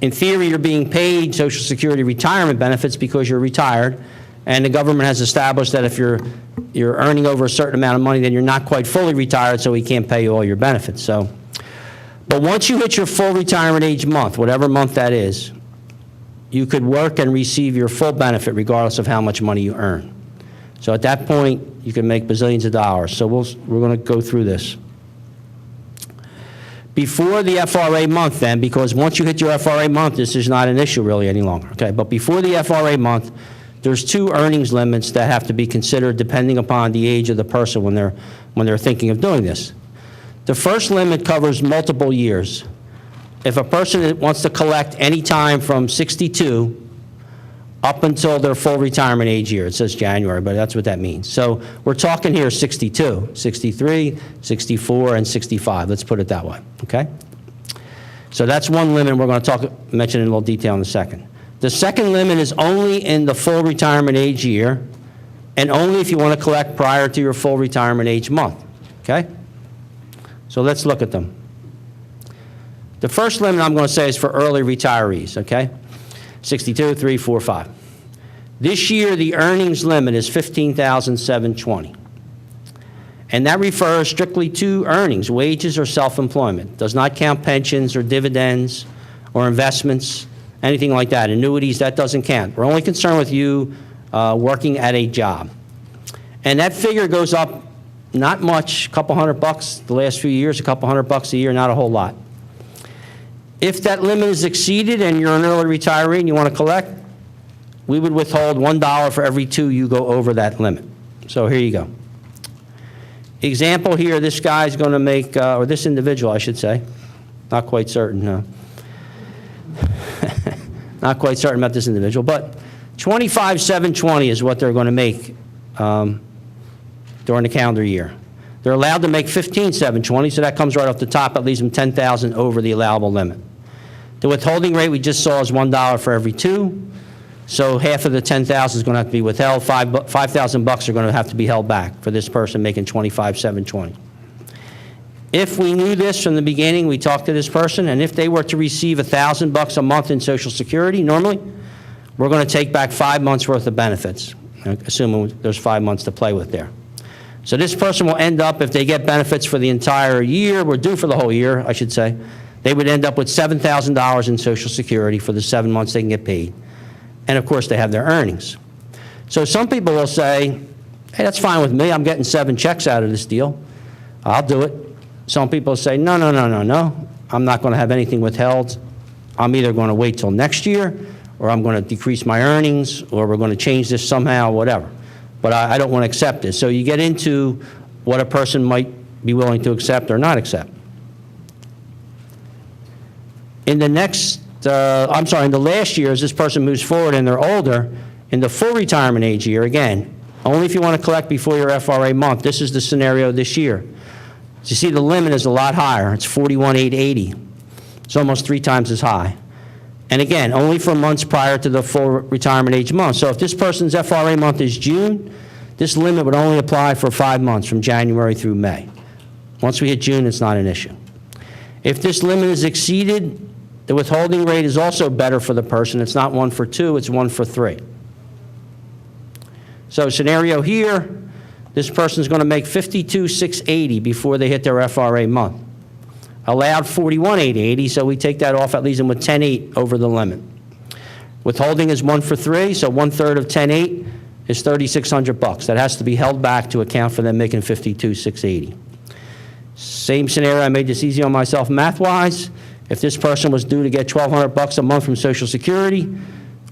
In theory, you're being paid Social Security retirement benefits because you're retired, and the government has established that if you're earning over a certain amount of money, then you're not quite fully retired, so we can't pay you all your benefits. But once you hit your full retirement age month, whatever month that is, you could work and receive your full benefit regardless of how much money you earn. So at that point, you can make bazillions of dollars. So we're going to go through this. Before the FRA month then, because once you hit your FRA month, this is not an issue really any longer, okay? But before the FRA month, there's two earnings limits that have to be considered depending upon the age of the person when they're thinking of doing this. The first limit covers multiple years. If a person wants to collect any time from 62 up until their full retirement age year, it says January, but that's what that means. So we're talking here 62, 63, 64, and 65. Let's put it that way, okay? So that's one limit we're going to mention in a little detail in a second. The second limit is only in the full retirement age year and only if you want to collect prior to your full retirement age month, okay? So let's look at them. The first limit I'm going to say is for early retirees, okay? 62, 3, 4, 5. This year, the earnings limit is $15,720. And that refers strictly to earnings, wages or self-employment. Does not count pensions or dividends or investments, anything like that. Annuities, that doesn't count. We're only concerned with you working at a job. And that figure goes up not much, a couple $100 the last few years, a couple $100 a year, not a whole lot. If that limit is exceeded and you're an early retiree and you want to collect, we would withhold $1 for every 2 you go over that limit. So here you go. Example here, this guy's going to make, or this individual, I should say, not quite certain, no. Not quite certain about this individual, but $25,720 is what they're going to make during the calendar year. They're allowed to make $15,720, so that comes right off the top. That leaves them $10,000 over the allowable limit. The withholding rate we just saw is $1 for every 2, so half of the $10,000 is going to have to be withheld. $5,000 are going to have to be held back for this person making $25,720. If we knew this from the beginning, we talked to this person, and if they were to receive $1,000 a month in Social Security normally, we're going to take back 5 months worth of benefits, assuming there's 5 months to play with there. So this person will end up, if they get benefits for the entire year, we're due for the whole year, I should say, they would end up with $7,000 in Social Security for the 7 months they can get paid. And of course, they have their earnings. So some people will say, hey, that's fine with me. I'm getting 7 checks out of this deal. I'll do it. Some people say, no, no, no, no, no. I'm not going to have anything withheld. I'm either going to wait till next year, or I'm going to decrease my earnings, or we're going to change this somehow, whatever. But I don't want to accept this. So you get into what a person might be willing to accept or not accept. In the next, in the last year, as this person moves forward and they're older, in the full retirement age year, again, only if you want to collect before your FRA month, this is the scenario this year. So you see the limit is a lot higher. It's $41,880. It's almost 3 times as high. And again, only for months prior to the full retirement age month. So if this person's FRA month is June, this limit would only apply for 5 months from January through May. Once we hit June, it's not an issue. If this limit is exceeded, the withholding rate is also better for the person. It's not 1 for 2, it's 1 for 3. So scenario here, this person's going to make $52,680 before they hit their FRA month. Allowed $41,880, so we take that off, that leaves them with $10,800 over the limit. Withholding is 1 for 3, so 1/3 of $10,800 is $3,600. That has to be held back to account for them making $52,680. Same scenario, I made this easy on myself math-wise. If this person was due to get $1,200 a month from Social Security,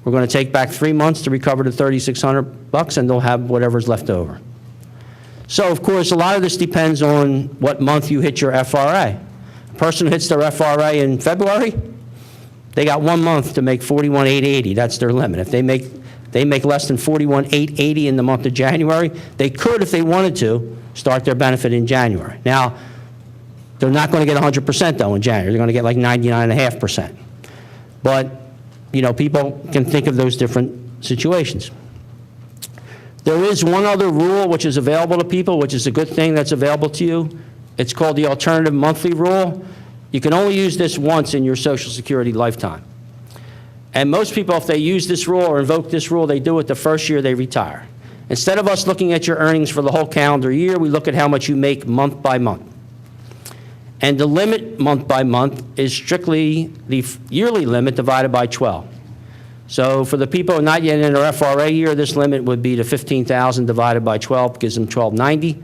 we're going to take back 3 months to recover the $3,600, and they'll have whatever's left over. So, of course, a lot of this depends on what month you hit your FRA. A person who hits their FRA in February, they got 1 month to make $41,880. That's their limit. If they make less than $41,880 in the month of January, they could, if they wanted to, start their benefit in January. Now, they're not going to get 100% though in January. They're going to get like 99.5%. But, you know, people can think of those different situations. There is one other rule which is available to people, which is a good thing that's available to you. It's called the alternative monthly rule. You can only use this once in your Social Security lifetime. And most people, if they use this rule or invoke this rule, they do it the first year they retire. Instead of us looking at your earnings for the whole calendar year, we look at how much you make month by month. And the limit month by month is strictly the yearly limit divided by 12. So for the people not yet in their FRA year, this limit would be the $15,000 divided by 12 gives them $1,290.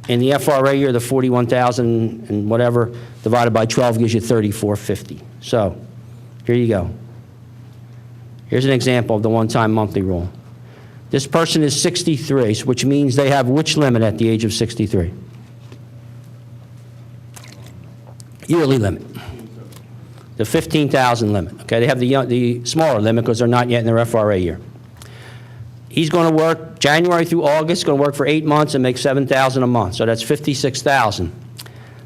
In the FRA year, the $41,000 and whatever divided by 12 gives you $3,450. So here you go. Here's an example of the one-time monthly rule. This person is 63, which means they have which limit at the age of 63? Yearly limit. The $15,000 limit. Okay, they have the smaller limit because they're not yet in their FRA year. He's going to work January through August, going to work for 8 months and make $7,000 a month. So that's $56,000.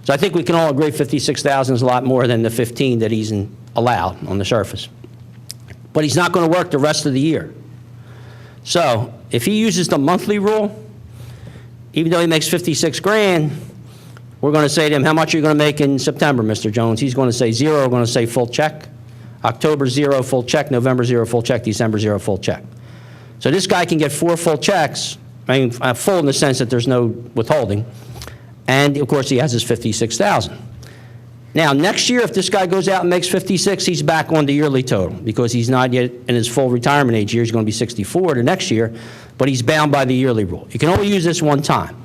So I think we can all agree $56,000 is a lot more than the $15,000 that he's allowed on the surface. But he's not going to work the rest of the year. So if he uses the monthly rule, even though he makes $56,000, we're going to say to him, how much are you going to make in September, Mr. Jones? He's going to say 0, we're going to say full check. October 0, full check. November 0, full check. December 0, full check. So this guy can get 4 full checks, I mean, full in the sense that there's no withholding. And, of course, he has his $56,000. Now, next year, if this guy goes out and makes 56, he's back on the yearly total because he's not yet in his full retirement age year. He's going to be 64 the next year, but he's bound by the yearly rule. You can only use this one time.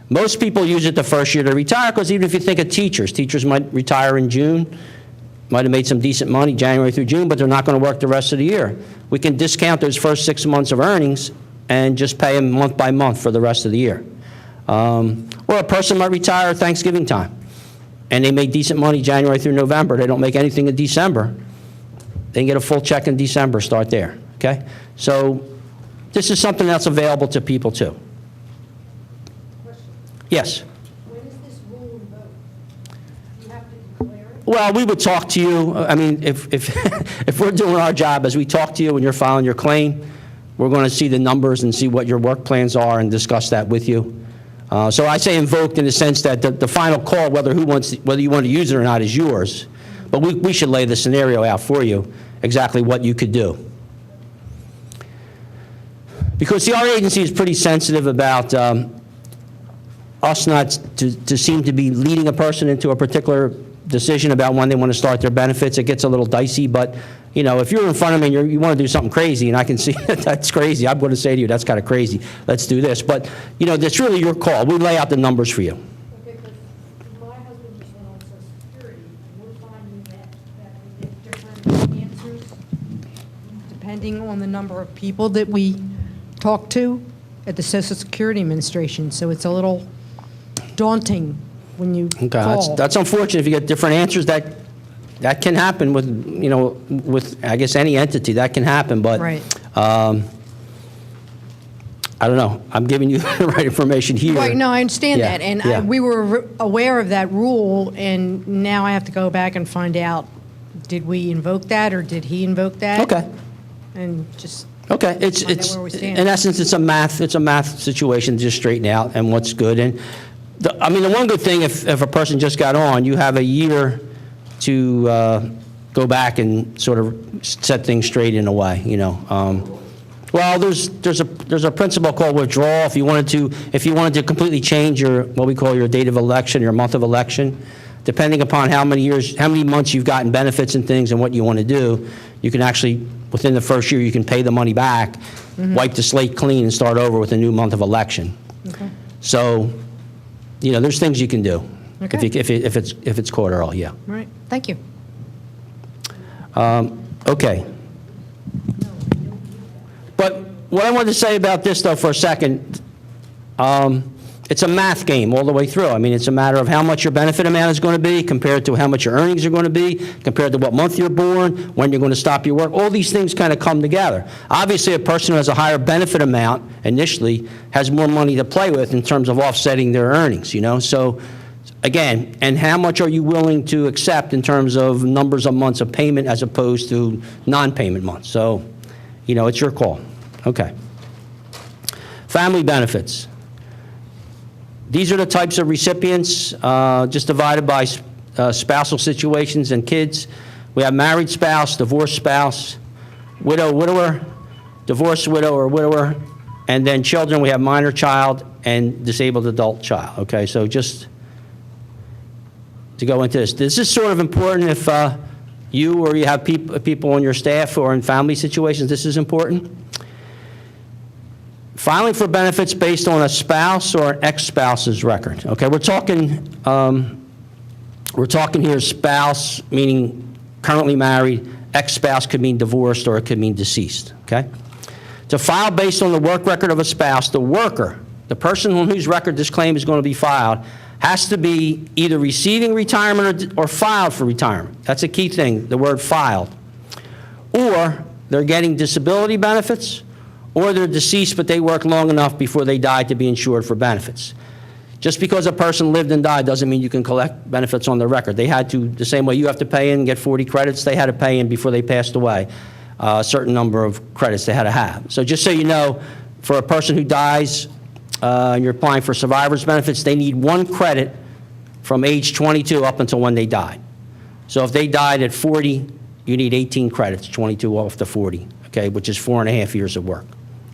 Most people use it the first year to retire because even if you think of teachers might retire in June. might have made some decent money January through June, but they're not going to work the rest of the year. We can discount those first 6 months of earnings and just pay them month by month for the rest of the year. Or a person might retire at Thanksgiving time, and they made decent money January through November. They don't make anything in December. They can get a full check in December, start there, okay? So this is something that's available to people too. Yes? When is this rule invoked? Do you have to declare it? Well, we would talk to you. I mean, if if we're doing our job, as we talk to you when you're filing your claim, we're going to see the numbers and see what your work plans are and discuss that with you. So I say invoked in the sense that the final call, whether you want to use it or not, is yours. But we should lay the scenario out for you, exactly what you could do. Because our agency is pretty sensitive about us not to seem to be leading a person into a particular decision about when they want to start their benefits. It gets a little dicey, but you know, if you're in front of me and you want to do something crazy, and I can see that that's crazy, I'm going to say to you, that's kind of crazy. Let's do this. But you know, that's really your call. We lay out the numbers for you. Okay, because my husband just went on Social Security, and we're finding that we get different answers depending on the number of people that we talk to at the Social Security Administration. So it's a little daunting when you Okay, call. that's unfortunate if you get different answers. That can happen with, you know, with, I guess, any entity. That can happen, but Right. I don't know. I'm giving you the right information here. Right, no, I understand Yeah, that, and yeah. we were aware of that rule, and now I have to go back and find out, did we invoke that, or did he invoke that? Okay. And just, Okay, it's Find out where we stand. in essence, it's a math situation to just straighten out and what's good. And I mean, the one good thing, if a person just got on, you have a year to go back and sort of set things straight in a way, you know. Well, there's a principle called withdrawal. If you wanted to completely change your, what we call your date of election, your month of election, depending upon how many months you've gotten benefits and things and what you want to do, you can actually, within the first year, you can pay the money back, wipe the slate clean, and start over with a new month of election. okay, So, you know, there's things you can do. Okay. If it's caught early, yeah. all right, thank you. Okay. But what I wanted to say about this, though, for a second, it's a math game all the way through. I mean, it's a matter of how much your benefit amount is going to be compared to how much your earnings are going to be, compared to what month you're born, when you're going to stop your work. All these things kind of come together. Obviously, a person who has a higher benefit amount initially has more money to play with in terms of offsetting their earnings, you know? So, again, and how much are you willing to accept in terms of numbers of months of payment as opposed to non-payment months? So, you know, it's your call. Okay. Family benefits. These are the types of recipients, just divided by spousal situations and kids. We have married spouse, divorced spouse, widow, widower, divorced widow or widower, and then children, we have minor child and disabled adult child. Okay, so just to go into this. This is sort of important if you or you have people on your staff who are in family situations. This is important. Filing for benefits based on a spouse or an ex-spouse's record. Okay, we're talking here spouse, meaning currently married. Ex-spouse could mean divorced or it could mean deceased. Okay. To file based on the work record of a spouse, the worker, the person on whose record this claim is going to be filed, has to be either receiving retirement or filed for retirement. That's a key thing, the word filed. Or they're getting disability benefits, or they're deceased but they worked long enough before they died to be insured for benefits. Just because a person lived and died doesn't mean you can collect benefits on their record. They had to, the same way you have to pay in and get 40 credits, they had to pay in before they passed away. A certain number of credits they had to have. So just so you know, for a person who dies and you're applying for survivor's benefits, they need 1 credit from age 22 up until when they died. So if they died at 40, you need 18 credits, 22 off the 40, okay, which is 4.5 years of work,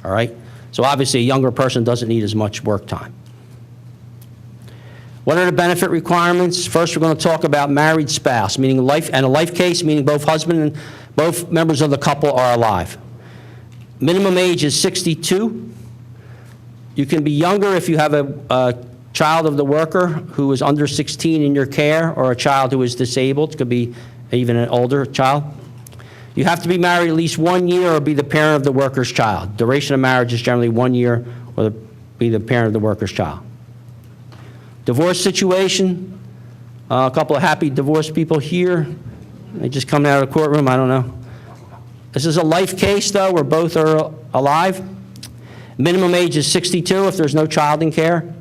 all right? So obviously a younger person doesn't need as much work time. What are the benefit requirements? First, we're going to talk about married spouse, meaning life, and a life case, meaning both husband and both members of the couple are alive. Minimum age is 62. You can be younger if you have a child of the worker who is under 16 in your care, or a child who is disabled. It could be even an older child. You have to be married at least 1 year or be the parent of the worker's child. Duration of marriage is generally 1 year or be the parent of the worker's child. Divorce situation, a couple of happy divorced people here. They just coming out of the courtroom, I don't know. This is a life case, though, where both are alive. Minimum age is 62 if there's no child in care.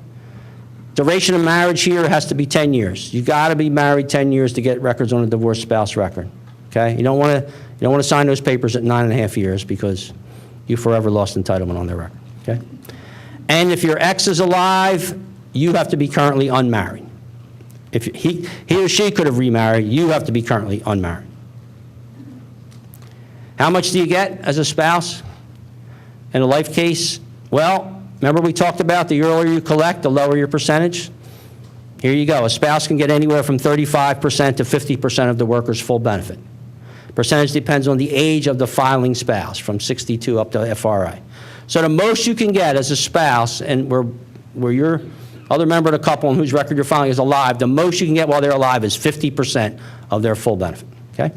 Duration of marriage here has to be 10 years. You've got to be married 10 years to get records on a divorced spouse record. Okay? You don't want to sign those papers at 9.5 years because you forever lost entitlement on their record. Okay? And if your ex is alive, you have to be currently unmarried. If he or she could have remarried, you have to be currently unmarried. How much do you get as a spouse in a life case? Well, remember we talked about the earlier you collect, the lower your percentage? Here you go. A spouse can get anywhere from 35% to 50% of the worker's full benefit. Percentage depends on the age of the filing spouse, from 62 up to FRA. So the most you can get as a spouse, and where your other member of the couple on whose record you're filing is alive, the most you can get while they're alive is 50% of their full benefit, okay?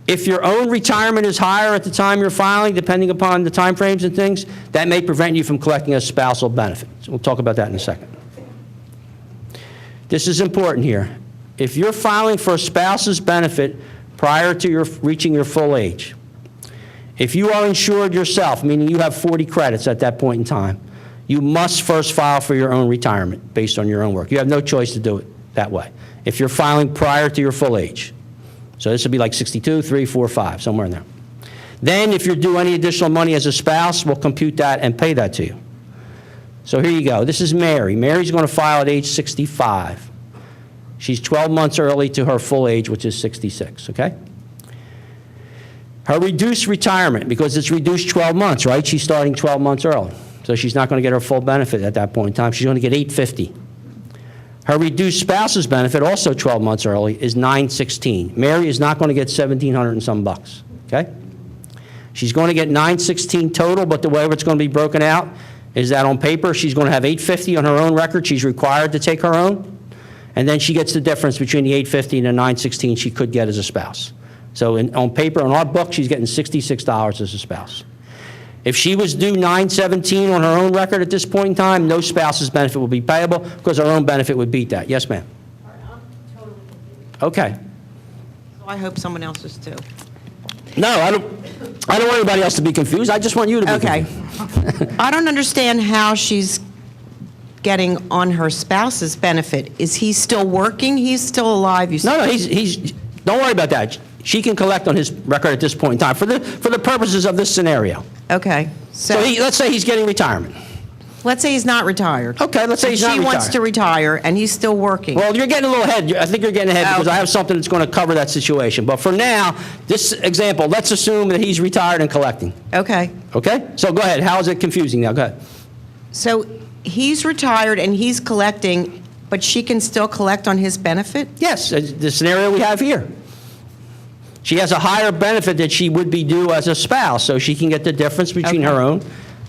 If your own retirement is higher at the time you're filing, depending upon the time frames and things, that may prevent you from collecting a spousal benefit. So we'll talk about that in a second. This is important here. If you're filing for a spouse's benefit prior to reaching your full age, if you are insured yourself, meaning you have 40 credits at that point in time, you must first file for your own retirement based on your own work. You have no choice to do it that way if you're filing prior to your full age. So this would be like 62, 3, 4, 5, somewhere in there. Then if you're due any additional money as a spouse, we'll compute that and pay that to you. So here you go. This is Mary. Mary's going to file at age 65. She's 12 months early to her full age, which is 66, okay? Her reduced retirement, because it's reduced 12 months, right? She's starting 12 months early. So she's not going to get her full benefit at that point in time. She's going to get $850. Her reduced spouse's benefit, also 12 months early, is $916. Mary is not going to get $1,700 and some bucks, okay? She's going to get $916 total, but the way it's going to be broken out is that on paper she's going to have $850 on her own record. She's required to take her own, and then she gets the difference between the $850 and the $916 she could get as a spouse. So on paper, on our book, she's getting $66 as a spouse. If she was due $917 on her own record at this point in time, no spouse's benefit will be payable because her own benefit would beat that. Yes, ma'am? I'm totally confused. Okay. So I hope someone else is too. No, I don't want anybody else to be confused. I just want you to be Okay. confused. I don't understand how she's getting on her spouse's benefit. Is he still working? He's still alive, you said? No, he's don't worry about that. She can collect on his record at this point in time for the purposes of this scenario. Okay. So let's say he's getting retirement. Let's say he's not retired. Okay, let's say he's not She wants retired. to retire, and he's still working. Well, you're getting a little ahead. I think you're getting ahead because Okay. I have something that's going to cover that situation. But for now, this example, let's assume that he's retired and collecting. Okay. Okay? So go ahead. How is it confusing now? Go ahead. So he's retired and he's collecting, but she can still collect on his benefit? Yes, the scenario we have here. She has a higher benefit that she would be due as a spouse, so she can get the difference between Okay. her own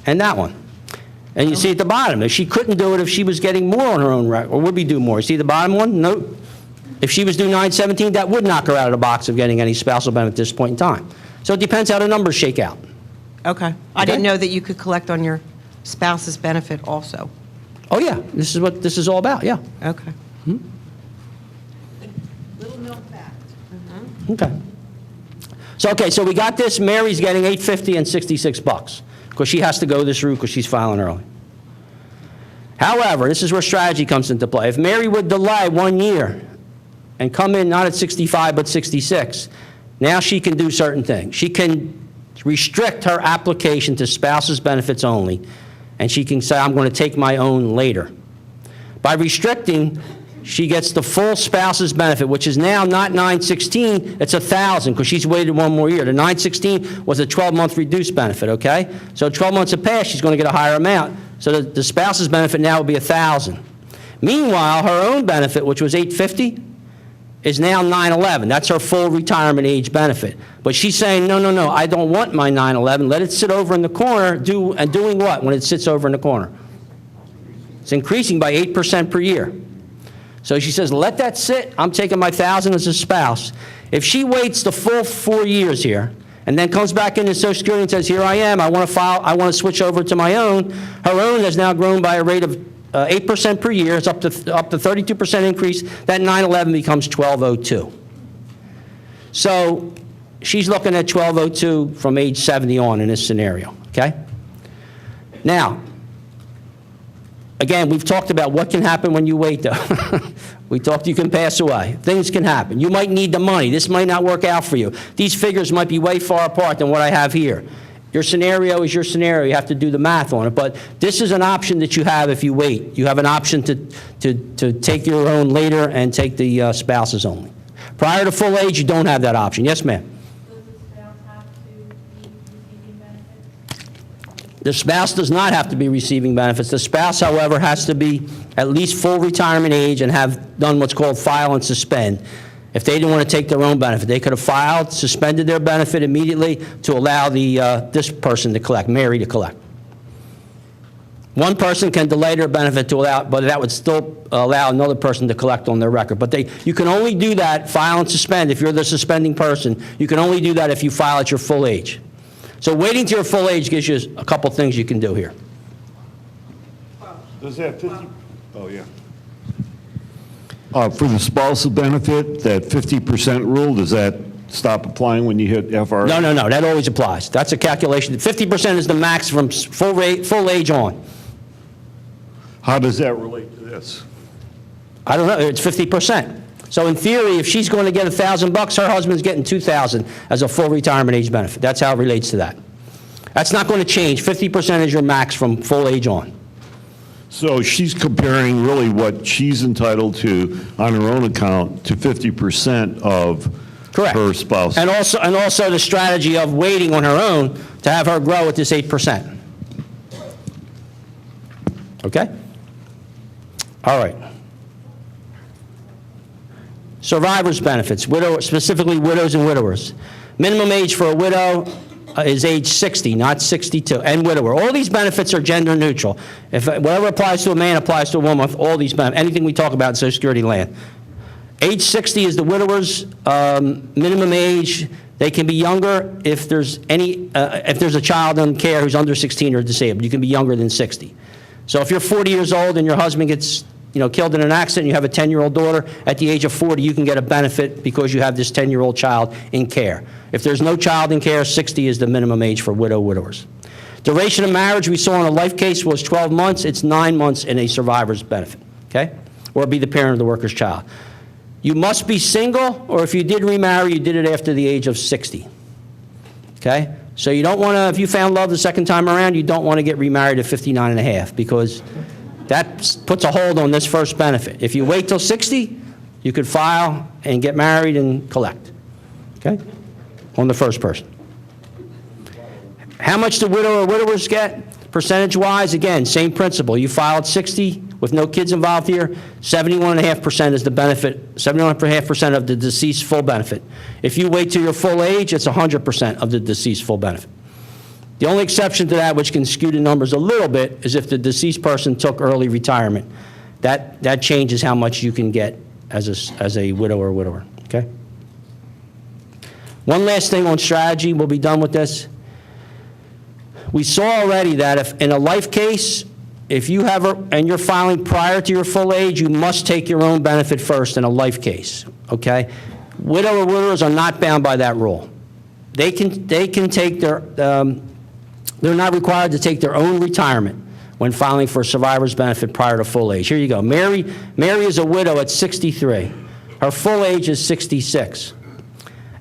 and that one. And you see at the bottom, if she couldn't do it if she was getting more on her own record, or would be due more. You see the bottom one? Nope. If she was due $917, that would knock her out of the box of getting any spousal benefit at this point in time. So it depends how the numbers shake out. Okay. I didn't know that you could collect on your spouse's benefit also. Oh, yeah, this is what this is all about, yeah. Okay. Okay. So we got this. Mary's getting $850 and $66 because she has to go this route because she's filing early. However, this is where strategy comes into play. If Mary would delay 1 year and come in not at 65 but 66, now she can do certain things. She can restrict her application to spouse's benefits only, and she can say, I'm going to take my own later. By restricting, she gets the full spouse's benefit, which is now not $916, it's $1,000 because she's waited 1 more year. The $916 was a 12-month reduced benefit, okay? So 12 months have passed, she's going to get a higher amount. So the spouse's benefit now will be $1,000. Meanwhile, her own benefit, which was $850, is now $911. That's her full retirement age benefit. But she's saying, no, I don't want my $911. Let it sit over in the corner, and doing what when it sits over in the corner? It's increasing by 8% per year. So she says, let that sit. I'm taking my 1,000 as a spouse. If she waits the full 4 years here and then comes back into Social Security and says, here I am, I want to file, I want to switch over to my own, her own has now grown by a rate of 8% per year. It's up to 32% increase. That 911 becomes 1202. So she's looking at 1202 from age 70 on in this scenario, okay? Now, again, we've talked about what can happen when you wait, though. We talked you can pass away. Things can happen. You might need the money. This might not work out for you. These figures might be way far apart than what I have here. Your scenario is your scenario. You have to do the math on it. But this is an option that you have if you wait. You have an option to take your own later and take the spouse's only. Prior to full age, you don't have that option. Yes, ma'am? Does the spouse have to be receiving benefits? The spouse does not have to be receiving benefits. The spouse, however, has to be at least full retirement age and have done what's called file and suspend. If they didn't want to take their own benefit, they could have filed, suspended their benefit immediately to allow this person to collect, Mary to collect. One person can delay their benefit to allow, but that would still allow another person to collect on their record. But you can only do that, file and suspend, if you're the suspending person. You can only do that if you file at your full age. So waiting to your full age gives you a couple things you can do here. Does that 50, oh, yeah. For the spousal benefit, that 50% rule, does that stop applying when you hit FR? No, that always applies. That's a calculation. 50% is the max from full age on. How does that relate to this? I don't know, it's 50%. So in theory, if she's going to get $1,000, her husband's getting $2,000 as a full retirement age benefit. That's how it relates to that. That's not going to change. 50% is your max from full age on. So she's comparing really what she's entitled to on her own account to 50% of Correct. her spouse. And also the strategy of waiting on her own to have her grow at this 8%. Okay? All right. Survivors benefits, specifically widows and widowers. Minimum age for a widow is age 60, not 62, and widower. All these benefits are gender neutral. If whatever applies to a man applies to a woman, with all these benefits, anything we talk about in Social Security land. Age 60 is the widower's minimum age. They can be younger if there's a child in care who's under 16 or disabled. You can be younger than 60. So if you're 40 years old and your husband gets killed in an accident, you have a 10-year-old daughter, at the age of 40, you can get a benefit because you have this 10-year-old child in care. If there's no child in care, 60 is the minimum age for widowers. Duration of marriage we saw in a life case was 12 months. It's 9 months in a survivor's benefit, okay? Or be the parent of the worker's child. You must be single, or if you did remarry, you did it after the age of 60, okay? So you don't want to, if you found love the second time around, you don't want to get remarried at 59 and a half because that puts a hold on this first benefit. If you wait till 60, you could file and get married and collect, okay, on the first person. How much do widow or widowers get? Percentage-wise, again, same principle. You file at 60 with no kids involved here, 71.5% is the benefit, 71.5% of the deceased full benefit. If you wait till your full age, it's 100% of the deceased full benefit. The only exception to that, which can skew the numbers a little bit, is if the deceased person took early retirement. That changes how much you can get as a widow or widower, okay? One last thing on strategy, we'll be done with this. We saw already that if in a life case, if you have and you're filing prior to your full age, you must take your own benefit first in a life case, okay? Widow or widowers are not bound by that rule. They can take their, they're not required to take their own retirement when filing for a survivor's benefit prior to full age. Here you go. Mary is a widow at 63. Her full age is 66.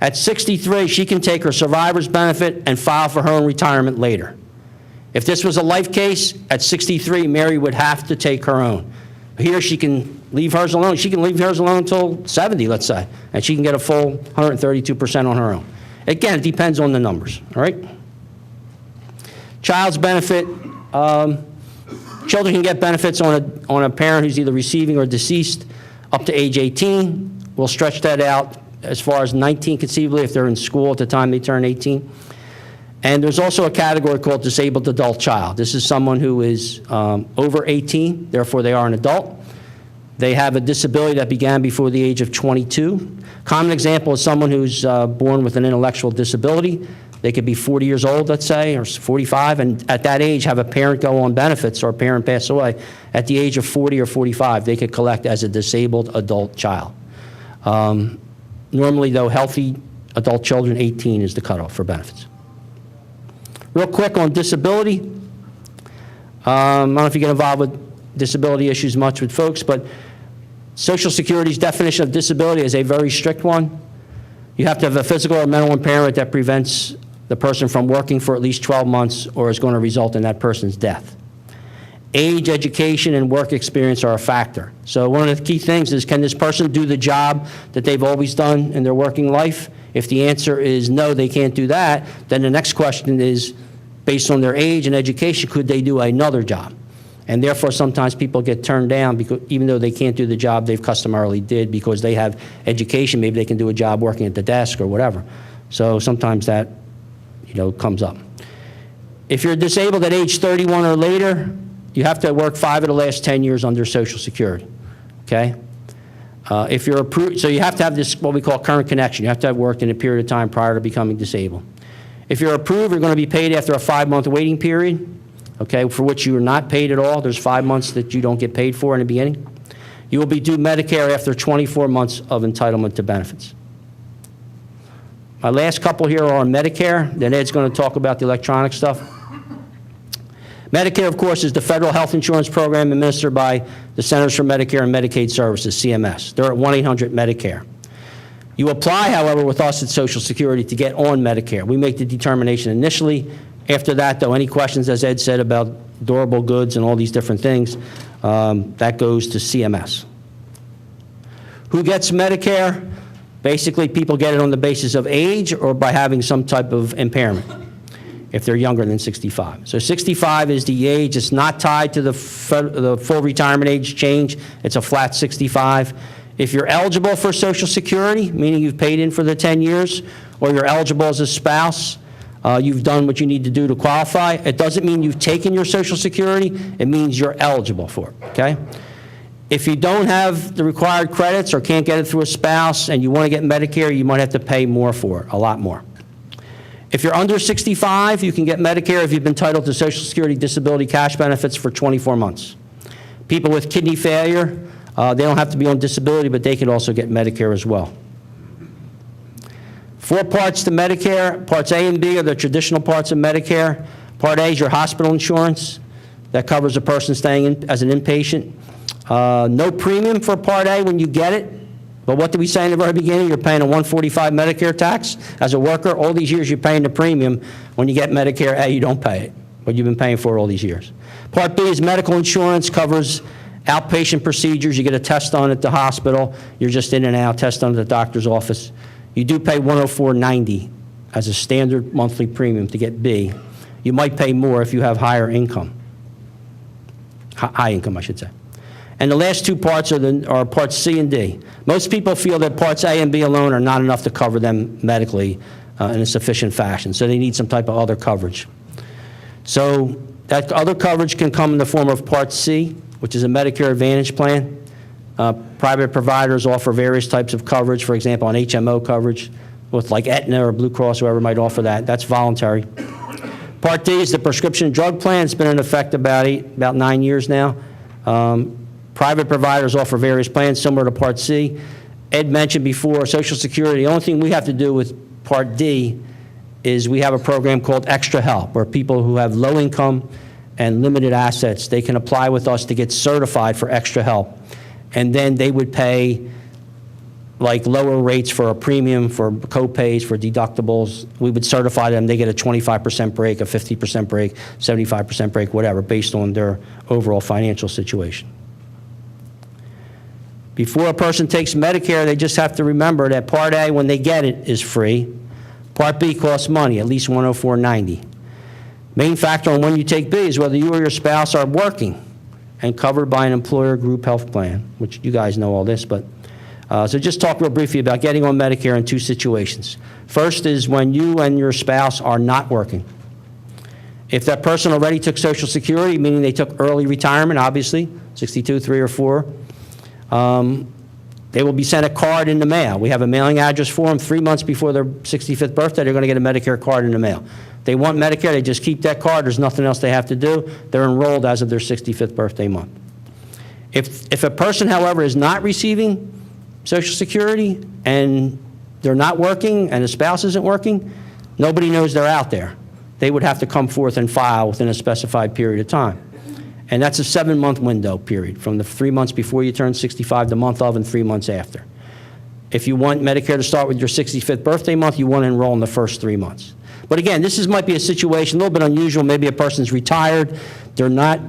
At 63, she can take her survivor's benefit and file for her own retirement later. If this was a life case, at 63, Mary would have to take her own. Here, she can leave hers alone. She can leave hers alone until 70, let's say, and she can get a full 132% on her own. Again, it depends on the numbers, all right? Child's benefit, children can get benefits on a parent who's either receiving or deceased up to age 18. We'll stretch that out as far as 19 conceivably if they're in school at the time they turn 18. And there's also a category called disabled adult child. This is someone who is over 18, therefore they are an adult. They have a disability that began before the age of 22. Common example is someone who's born with an intellectual disability. They could be 40 years old, let's say, or 45, and at that age have a parent go on benefits or a parent pass away. At the age of 40 or 45, they could collect as a disabled adult child. Normally, though, healthy adult children, 18 is the cutoff for benefits. Real quick on disability. I don't know if you get involved with disability issues much with folks, but Social Security's definition of disability is a very strict one. You have to have a physical or mental impairment that prevents the person from working for at least 12 months or is going to result in that person's death. Age, education, and work experience are a factor. So one of the key things is, can this person do the job that they've always done in their working life? If the answer is no, they can't do that, then the next question is, based on their age and education, could they do another job? And therefore, sometimes people get turned down because even though they can't do the job they've customarily did because they have education, maybe they can do a job working at the desk or whatever. So sometimes that, comes up. If you're disabled at age 31 or later, you have to work 5 of the last 10 years under Social Security, okay? If you're approved, so you have to have this, what we call current connection. You have to have worked in a period of time prior to becoming disabled. If you're approved, you're going to be paid after a 5-month waiting period, okay, for which you are not paid at all. There's 5 months that you don't get paid for in the beginning. You will be due Medicare after 24 months of entitlement to benefits. My last couple here are on Medicare. Then Ed's going to talk about the electronic stuff. Medicare, of course, is the federal health insurance program administered by the Centers for Medicare and Medicaid Services, CMS. They're at 1-800-MEDICARE. You apply, however, with us at Social Security to get on Medicare. We make the determination initially. After that, though, any questions, as Ed said, about durable goods and all these different things, that goes to CMS. Who gets Medicare? Basically, people get it on the basis of age or by having some type of impairment, if they're younger than 65. So 65 is the age. It's not tied to the full retirement age change. It's a flat 65. If you're eligible for Social Security, meaning you've paid in for the 10 years, or you're eligible as a spouse, you've done what you need to do to qualify. It doesn't mean you've taken your Social Security. It means you're eligible for it, okay? If you don't have the required credits or can't get it through a spouse and you want to get Medicare, you might have to pay more for it, a lot more. If you're under 65, you can get Medicare if you've been entitled to Social Security disability cash benefits for 24 months. People with kidney failure, they don't have to be on disability, but they can also get Medicare as well. 4 parts to Medicare. Parts A and B are the traditional parts of Medicare. Part A is your hospital insurance. That covers a person staying in as an inpatient. No premium for Part A when you get it. But what did we say in the very beginning? You're paying a $145 Medicare tax as a worker. All these years you're paying the premium. When you get Medicare A, you don't pay it, but you've been paying for it all these years. Part B is medical insurance, covers outpatient procedures. You get a test done at the hospital. You're just in and out, test done at the doctor's office. You do pay $104.90 as a standard monthly premium to get B. You might pay more if you have higher income. High income, I should say. And the last 2 parts are parts C and D. Most people feel that parts A and B alone are not enough to cover them medically in a sufficient fashion, so they need some type of other coverage. So that other coverage can come in the form of Part C, which is a Medicare Advantage plan. Private providers offer various types of coverage, for example, on HMO coverage, with like Aetna or Blue Cross, whoever might offer that. That's voluntary. Part D is the prescription drug plan. It's been in effect about 9 years now. Private providers offer various plans similar to Part C. Ed mentioned before, Social Security, the only thing we have to do with Part D is we have a program called Extra Help, where people who have low income and limited assets, they can apply with us to get certified for Extra Help. And then they would pay like lower rates for a premium, for co-pays, for deductibles. We would certify them. They get a 25% break, a 50% break, 75% break, whatever, based on their overall financial situation. Before a person takes Medicare, they just have to remember that Part A, when they get it, is free. Part B costs money, at least $104.90. Main factor on when you take B is whether you or your spouse are working and covered by an employer group health plan, which you guys know all this, but so just talk real briefly about getting on Medicare in 2 situations. First is when you and your spouse are not working. If that person already took Social Security, meaning they took early retirement, obviously, 62, 3, or 4, they will be sent a card in the mail. We have a mailing address for them 3 months before their 65th birthday. They're going to get a Medicare card in the mail. They want Medicare, they just keep that card. There's nothing else they have to do. They're enrolled as of their 65th birthday month. If a person, however, is not receiving Social Security and they're not working and the spouse isn't working, nobody knows they're out there. They would have to come forth and file within a specified period of time. And that's a 7-month window period, from the 3 months before you turn 65, the month of, and 3 months after. If you want Medicare to start with your 65th birthday month, you want to enroll in the first 3 months. But again, this might be a situation a little bit unusual. Maybe a person's retired, they're not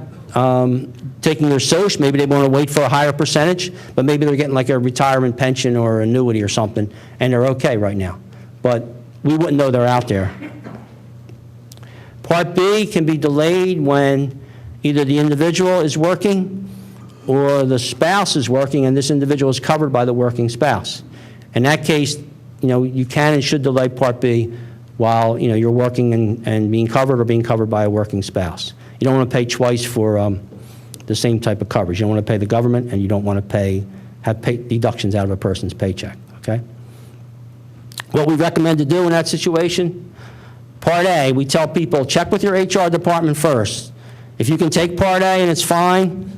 taking their social, maybe they want to wait for a higher percentage, but maybe they're getting like a retirement pension or annuity or something, and they're okay right now. But we wouldn't know they're out there. Part B can be delayed when either the individual is working or the spouse is working and this individual is covered by the working spouse. In that case, you can and should delay Part B while, you're working and being covered or being covered by a working spouse. You don't want to pay twice for the same type of coverage. You don't want to pay the government and you don't want to have deductions out of a person's paycheck, okay? What we recommend to do in that situation, Part A, we tell people, check with your HR department first. If you can take Part A and it's fine,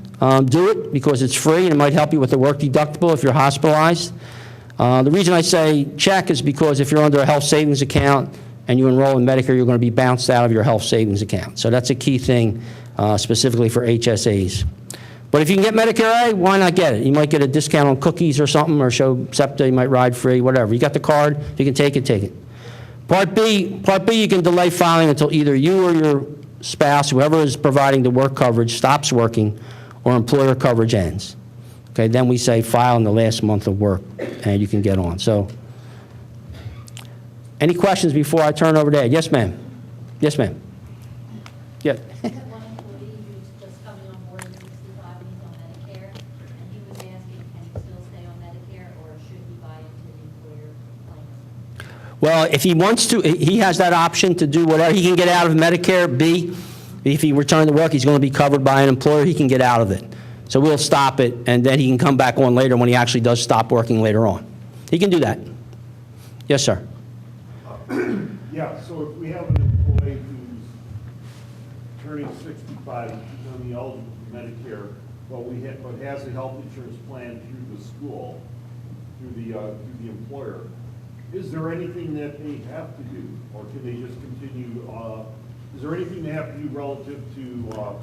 do it because it's free and it might help you with the work deductible if you're hospitalized. The reason I say check is because if you're under a health savings account and you enroll in Medicare, you're going to be bounced out of your health savings account. So that's a key thing specifically for HSAs. But if you can get Medicare A, why not get it? You might get a discount on cookies or something, or show SEPTA, you might ride free, whatever. You got the card, if you can take it, take it. Part B, you can delay filing until either you or your spouse, whoever is providing the work coverage, stops working or employer coverage ends. Okay, then we say file in the last month of work and you can get on. So, any questions before I turn over to Ed? Yes, ma'am. Yes, ma'am. Yeah. One employee who's just coming on board at 65 and he's on Medicare, and he was asking, can he still stay on Medicare or should he buy into the employer plan? Well, if he wants to, he has that option to do whatever. He can get out of Medicare B. If he returns to work, he's going to be covered by an employer. He can get out of it. So we'll stop it, and then he can come back on later when he actually does stop working later on. He can do that. Yes, sir. Yeah, so if we have an employee who's turning 65, he's only eligible for Medicare, but has a health insurance plan through the school, through the employer, is there anything that they have to do, or can they just continue, is there anything they have to do relative to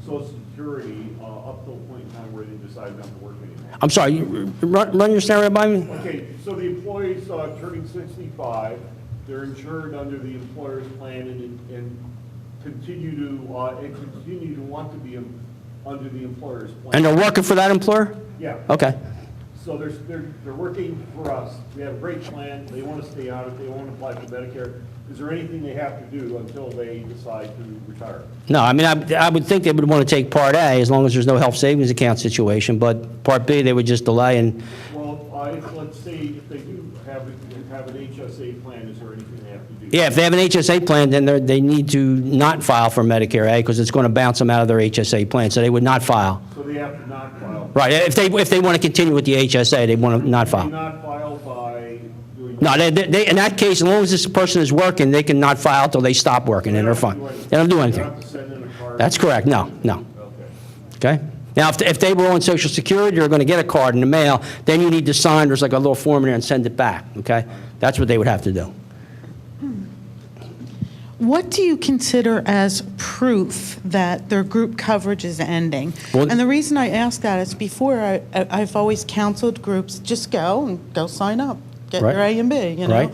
Social Security up till a point in time where they decide not to work anymore? I'm sorry, run your scenario by me? Okay, so the employee's turning 65, they're insured under the employer's plan and continue to want to be under the employer's plan. And they're working for that employer? Yeah. Okay. So they're working for us. We have a great plan. They want to stay out. If they want to apply for Medicare, is there anything they have to do until they decide to retire? No, I mean, I would think they would want to take Part A as long as there's no health savings account situation, but Part B, they would just delay and... Well, let's say if they do have an HSA plan, is there anything they have to do? Yeah, if they have an HSA plan, then they need to not file for Medicare A because it's going to bounce them out of their HSA plan, so they would not file. So they have to not file. Right, if they want to continue with the HSA, they want to not They file. not file by doing. No, they, in that case, as long as this person is working, they can not file until they stop working, and they're fine. They don't do They anything. have to send in a card. That's correct, no. Okay. Okay? Now, if they were on Social Security, they're going to get a card in the mail, then you need to sign, there's like a little form in there and send it back, okay? That's what they would have to do. What do you consider as proof that their group coverage is ending? Well- And the reason I ask that is before, I've always counseled groups, just go sign up, get Right. your A and B, you know? Right.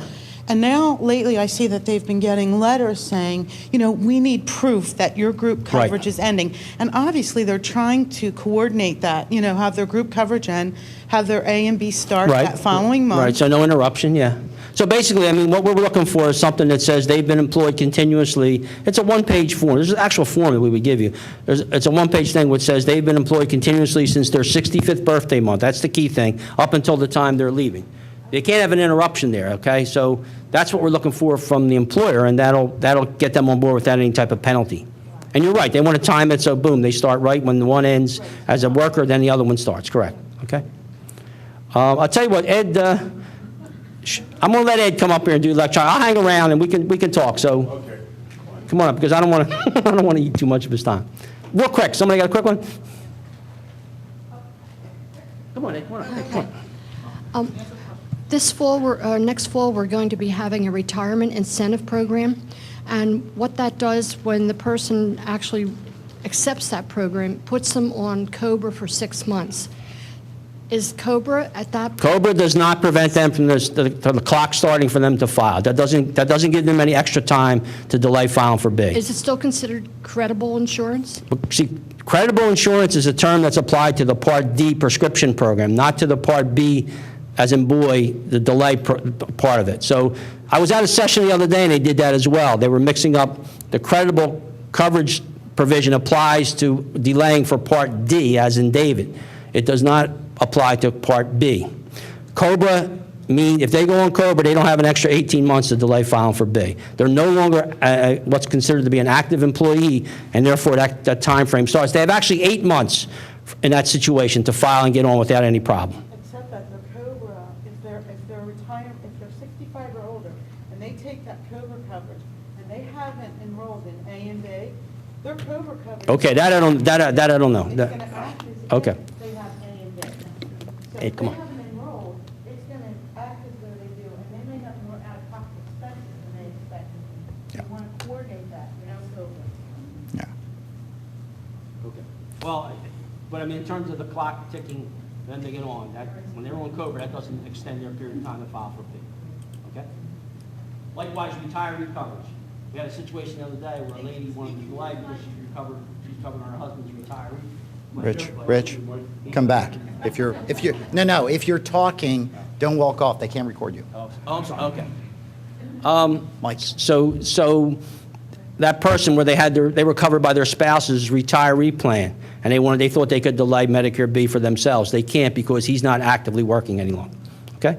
And now, lately, I see that they've been getting letters saying, we need proof that your group Right. coverage is ending. And obviously, they're trying to coordinate that, have their group coverage end, have their A and B start Right. that following month. Right, so no interruption, yeah. So basically, I mean, what we're looking for is something that says they've been employed continuously. It's a one-page form. There's an actual form that we would give you. It's a one-page thing which says they've been employed continuously since their 65th birthday month. That's the key thing, up until the time they're leaving. They can't have an interruption there, okay? So that's what we're looking for from the employer, and that'll get them on board without any type of penalty. And you're right, they want to time it so boom, they start right when the one ends as a worker, then the other one starts, correct? okay? I'll tell you what, Ed, I'm going to let Ed come up here and do electronic. I'll hang around and we can talk, so Okay. come on up, because I don't want to, I don't want to eat too much of his time. Real quick, somebody got a quick one? Come on, Ed, come on up. Come on. This fall, next fall, we're going to be having a retirement incentive program. And what that does, when the person actually accepts that program, puts them on COBRA for 6 months. Is COBRA at that? COBRA does not prevent them from the clock starting for them to file. That doesn't give them any extra time to delay filing for B. Is it still considered credible insurance? See, credible insurance is a term that's applied to the Part D prescription program, not to the Part B, as in boy, the delay part of it. So I was at a session the other day, and they did that as well. They were mixing up the credible coverage provision applies to delaying for Part D, as in David. It does not apply to Part B. COBRA mean if they go on COBRA, they don't have an extra 18 months to delay filing for B. They're no longer what's considered to be an active employee, and therefore that time frame starts. They have actually 8 months in that situation to file and get on without any problem. Except that the COBRA, if they're retired, if they're 65 or older, and they take that COBRA coverage, and they haven't enrolled in A and B, their COBRA coverage. Okay, that I don't know. It's going to act as Okay. if they have A and B. So Hey, if come they on. haven't enrolled, it's going to act as though they do, and they may have more out-of-pocket expenses than they expect. You want to coordinate that, COBRA. Yeah. Okay. Well, but I mean, in terms of the clock ticking, then they get on. When they're on COBRA, that doesn't extend their period of time to file for B. Okay? Likewise, retiree coverage. We had a situation the other day where a lady wanted to delay because she's covered on her husband's retiree. Rich, come back. If you're talking, don't walk off. They can't record you. Oh, I'm sorry, okay. Mike. So that person where they were covered by their spouse's retiree plan, and they thought they could delay Medicare B for themselves. They can't because he's not actively working any longer. Okay?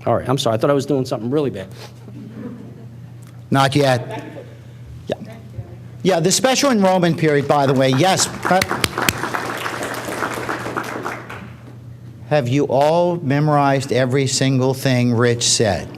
All right, I'm sorry. I thought I was doing something really bad. Not yet. Yeah. Yeah, the special enrollment period, by the way, yes. Have you all memorized every single thing Rich said?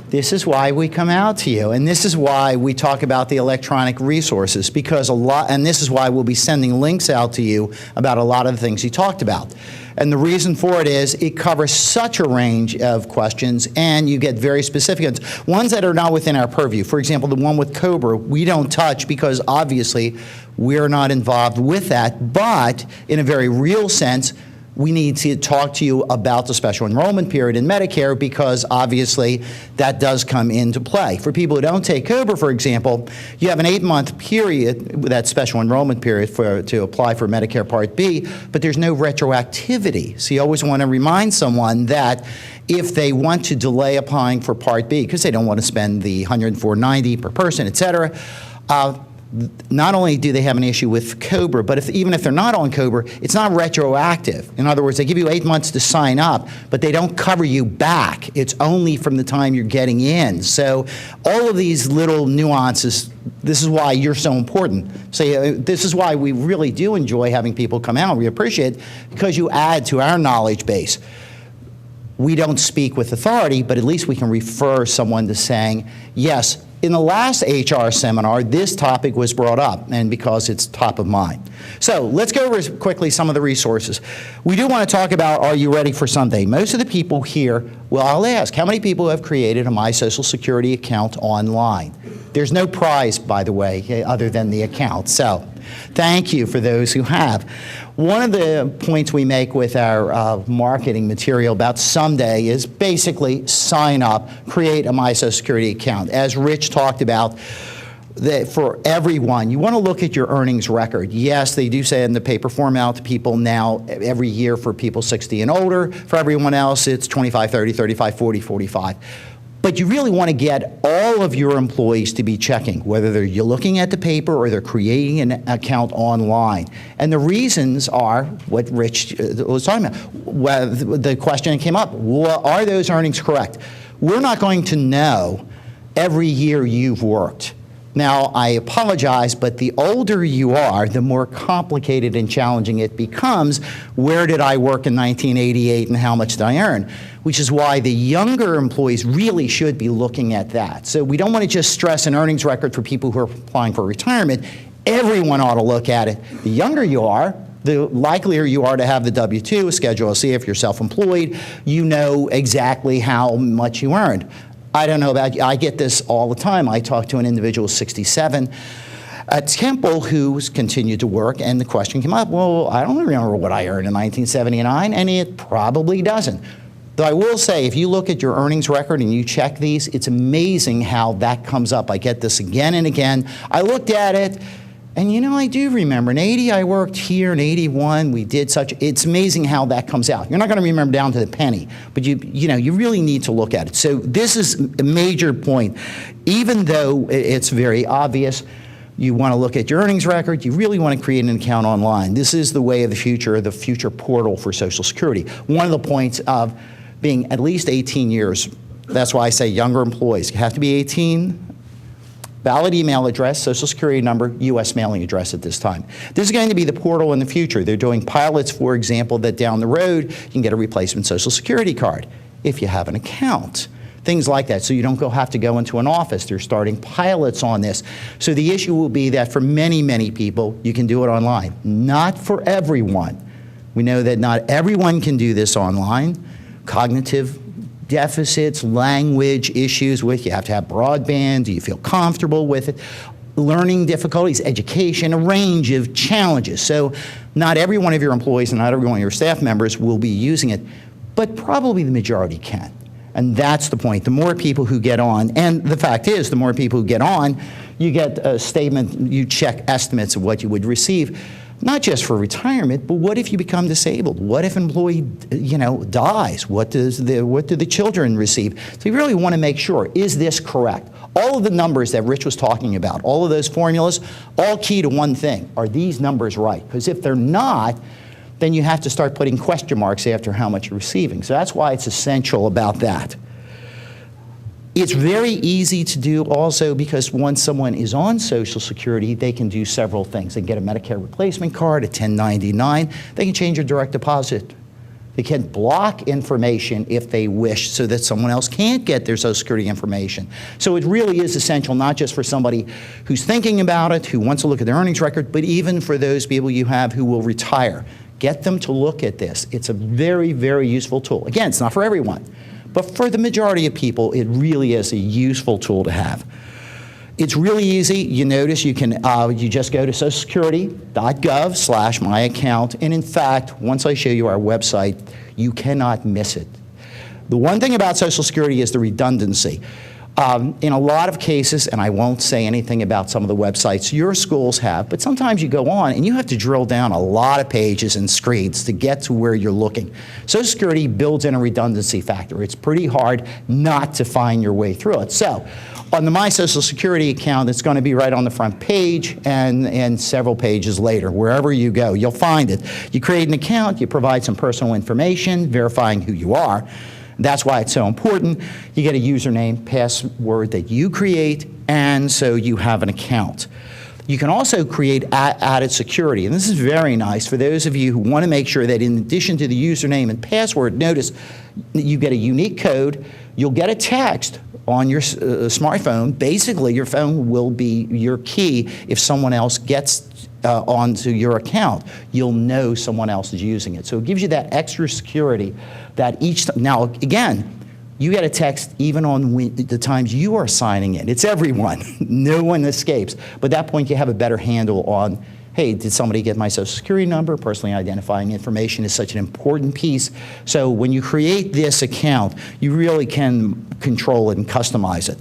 This is why we come out to you, and this is why we talk about the electronic resources, because and this is why we'll be sending links out to you about a lot of the things he talked about. And the reason for it is it covers such a range of questions, and you get very specific ones that are not within our purview. For example, the one with COBRA, we don't touch because obviously we're not involved with that, but in a very real sense, we need to talk to you about the special enrollment period in Medicare because obviously that does come into play. For people who don't take COBRA, for example, you have an 8-month period, that special enrollment period to apply for Medicare Part B, but there's no retroactivity. So you always want to remind someone that if they want to delay applying for Part B because they don't want to spend the $104.90 per person, et cetera, not only do they have an issue with COBRA, but even if they're not on COBRA, it's not retroactive. In other words, they give you 8 months to sign up, but they don't cover you back. It's only from the time you're getting in. So all of these little nuances, this is why you're so important. So this is why we really do enjoy having people come out. We appreciate it because you add to our knowledge base. We don't speak with authority, but at least we can refer someone to saying, yes, in the last HR seminar, this topic was brought up, and because it's top of mind. So let's go over quickly some of the resources. We do want to talk about Are You Ready for Sunday? Most of the people here, well, I'll ask, how many people have created a My Social Security account online? There's no prize, by the way, other than the account. So thank you for those who have. One of the points we make with our marketing material about Sunday is basically sign up, create a My Social Security account. As Rich talked about, that for everyone, you want to look at your earnings record. Yes, they do say in the paper format to people now every year for people 60 and older. For everyone else, it's 25, 30, 35, 40, 45. But you really want to get all of your employees to be checking, whether you're looking at the paper or they're creating an account online. And the reasons are what Rich was talking about. The question came up, are those earnings correct? We're not going to know every year you've worked. Now, I apologize, but the older you are, the more complicated and challenging it becomes. Where did I work in 1988 and how much did I earn? Which is why the younger employees really should be looking at that. So we don't want to just stress an earnings record for people who are applying for retirement. Everyone ought to look at it. The younger you are, the likelier you are to have the W-2, a Schedule C if you're self-employed. You know exactly how much you earned. I don't know about you. I get this all the time. I talk to an individual 67 at Temple who's continued to work, and the question came up, well, I don't remember what I earned in 1979, and it probably doesn't. Though I will say, if you look at your earnings record and you check these, it's amazing how that comes up. I get this again and again. I looked at it, and I do remember. In 80, I worked here. In 81, we did such. It's amazing how that comes out. You're not going to remember down to the penny, but you really need to look at it. So this is a major point. Even though it's very obvious, you want to look at your earnings record, you really want to create an account online. This is the way of the future portal for Social Security. One of the points of being at least 18 years, that's why I say younger employees. You have to be 18. Valid email address, Social Security number, U.S. mailing address at this time. This is going to be the portal in the future. They're doing pilots, for example, that down the road you can get a replacement Social Security card if you have an account. Things like that, so you don't have to go into an office. They're starting pilots on this. So the issue will be that for many, many people, you can do it online. Not for everyone. We know that not everyone can do this online. Cognitive deficits, language issues with, you have to have broadband, do you feel comfortable with it? Learning difficulties, education, a range of challenges. So not every one of your employees and not every one of your staff members will be using it, but probably the majority can. And that's the point. The more people who get on, and the fact is, the more people who get on, you get a statement, you check estimates of what you would receive. Not just for retirement, but what if you become disabled? What if an employee, dies? What do the children receive? So you really want to make sure, is this correct? All of the numbers that Rich was talking about, all of those formulas, all key to one thing. Are these numbers right? Because if they're not, then you have to start putting question marks after how much you're receiving. So that's why it's essential about that. It's very easy to do also because once someone is on Social Security, they can do several things. They can get a Medicare replacement card, a 1099. They can change your direct deposit. They can block information if they wish so that someone else can't get their Social Security information. So it really is essential not just for somebody who's thinking about it, who wants to look at their earnings record, but even for those people you have who will retire. Get them to look at this. It's a very, very useful tool. Again, it's not for everyone. But for the majority of people, it really is a useful tool to have. It's really easy. You notice you can you just go to socialsecurity.gov/myaccount, and in fact, once I show you our website, you cannot miss it. The one thing about Social Security is the redundancy. In a lot of cases, and I won't say anything about some of the websites your schools have, but sometimes you go on and you have to drill down a lot of pages and screens to get to where you're looking. Social Security builds in a redundancy factor. It's pretty hard not to find your way through it. So on the My Social Security account, it's going to be right on the front page and several pages later. Wherever you go, you'll find it. You create an account, you provide some personal information, verifying who you are. That's why it's so important. You get a username, password that you create, and so you have an account. You can also create added security, and this is very nice for those of you who want to make sure that in addition to the username and password, notice you get a unique code, you'll get a text on your smartphone. Basically, your phone will be your key. If someone else gets onto your account, you'll know someone else is using it. So it gives you that extra security that now again, you get a text even on the times you are signing in. It's everyone. No one escapes. But at that point, you have a better handle on, hey, did somebody get my Social Security number? Personally identifying information is such an important piece. So when you create this account, you really can control it and customize it.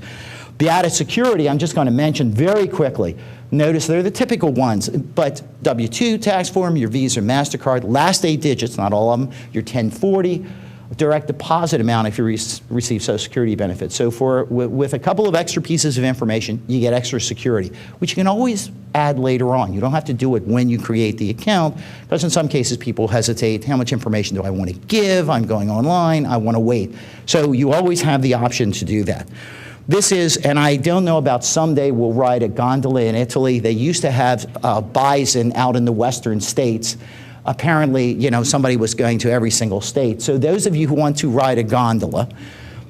The added security, I'm just going to mention very quickly. Notice they're the typical ones, but W-2 tax form, your Visa, MasterCard, last 8 digits, not all of them, your 1040, direct deposit amount if you receive Social Security benefits. So with a couple of extra pieces of information, you get extra security, which you can always add later on. You don't have to do it when you create the account, because in some cases people hesitate, how much information do I want to give? I'm going online, I want to wait. So you always have the option to do that. This is, and I don't know about someday we'll ride a gondola in Italy. They used to have bison out in the western states. Apparently, somebody was going to every single state. So those of you who want to ride a gondola,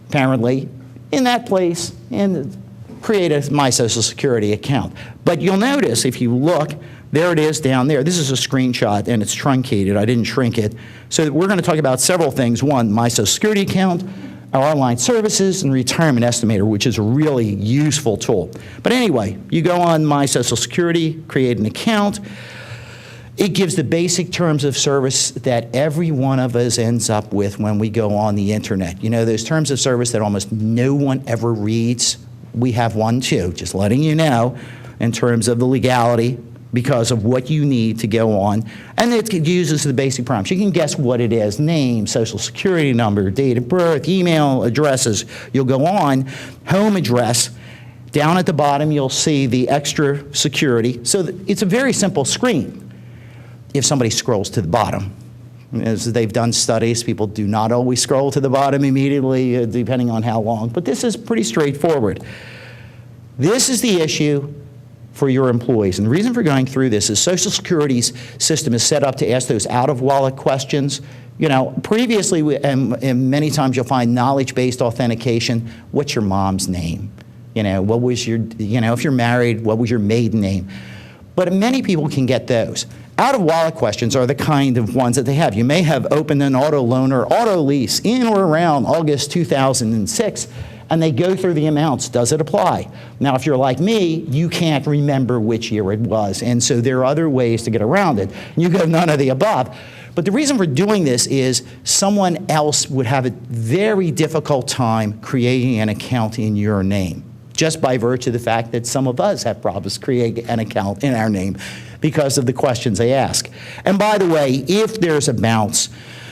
apparently, in that place, and create a My Social Security account. But you'll notice, if you look, there it is down there. This is a screenshot, and it's truncated. I didn't shrink it. So we're going to talk about several things. One, My Social Security account, our online services, and retirement estimator, which is a really useful tool. But anyway, you go on My Social Security, create an account. It gives the basic terms of service that every one of us ends up with when we go on the internet. Those terms of service that almost no one ever reads. We have one too, just letting you know, in terms of the legality, because of what you need to go on. And it uses the basic prompts. You can guess what it is: name, social security number, date of birth, email addresses. You'll go on, home address. Down at the bottom, you'll see the extra security. So it's a very simple screen if somebody scrolls to the bottom. As they've done studies, people do not always scroll to the bottom immediately, depending on how long. But this is pretty straightforward. This is the issue for your employees. And the reason for going through this is Social Security's system is set up to ask those out-of-wallet questions. Previously, and many times you'll find knowledge-based authentication. What's your mom's name? What was your, if you're married, what was your maiden name? But many people can get those. Out-of-wallet questions are the kind of ones that they have. You may have opened an auto loan or auto lease in or around August 2006, and they go through the amounts. Does it apply? Now, if you're like me, you can't remember which year it was, and so there are other ways to get around it. You go none of the above. But the reason for doing this is someone else would have a very difficult time creating an account in your name, just by virtue of the fact that some of us have problems creating an account in our name because of the questions they ask. And by the way, if there's a bounce,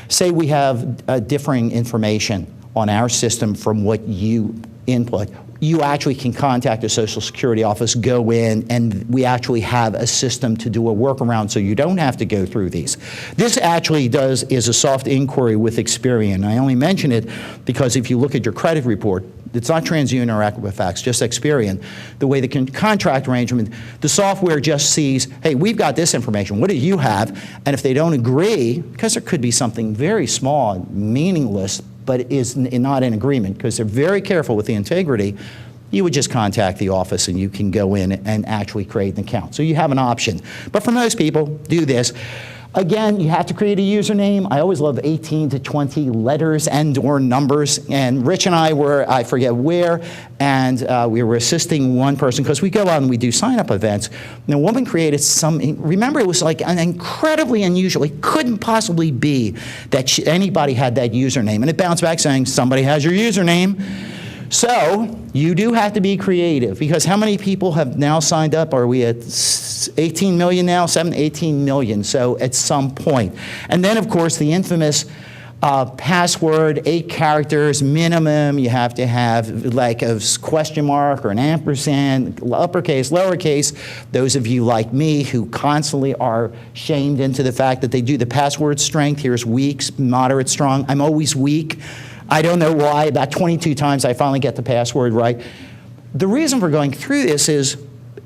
say we have differing information on our system from what you input, you actually can contact the Social Security office, go in, and we actually have a system to do a workaround so you don't have to go through these. This actually is a soft inquiry with Experian. I only mention it because if you look at your credit report, it's not TransUnion or Equifax, just Experian. The way the contract arrangement, the software just sees, hey, we've got this information, what do you have? And if they don't agree, because there could be something very small, meaningless, but is not in agreement, because they're very careful with the integrity, you would just contact the office and you can go in and actually create an account. So you have an option. But for most people, do this. Again, you have to create a username. I always love 18 to 20 letters and or numbers. And Rich and I were, I forget where, and we were assisting one person because we go out and we do sign-up events. And a woman created some, remember it was like an incredibly unusual, it couldn't possibly be that anybody had that username. And it bounced back saying, somebody has your username. So you do have to be creative, because how many people have now signed up? Are we at 18 million now? 18 million, so at some point. And then, of course, the infamous password, 8 characters minimum. You have to have like a question mark or an ampersand, uppercase, lowercase. Those of you like me who constantly are shamed into the fact that they do the password strength. Here's weak, moderate, strong. I'm always weak. I don't know why. About 22 times I finally get the password right. The reason for going through this is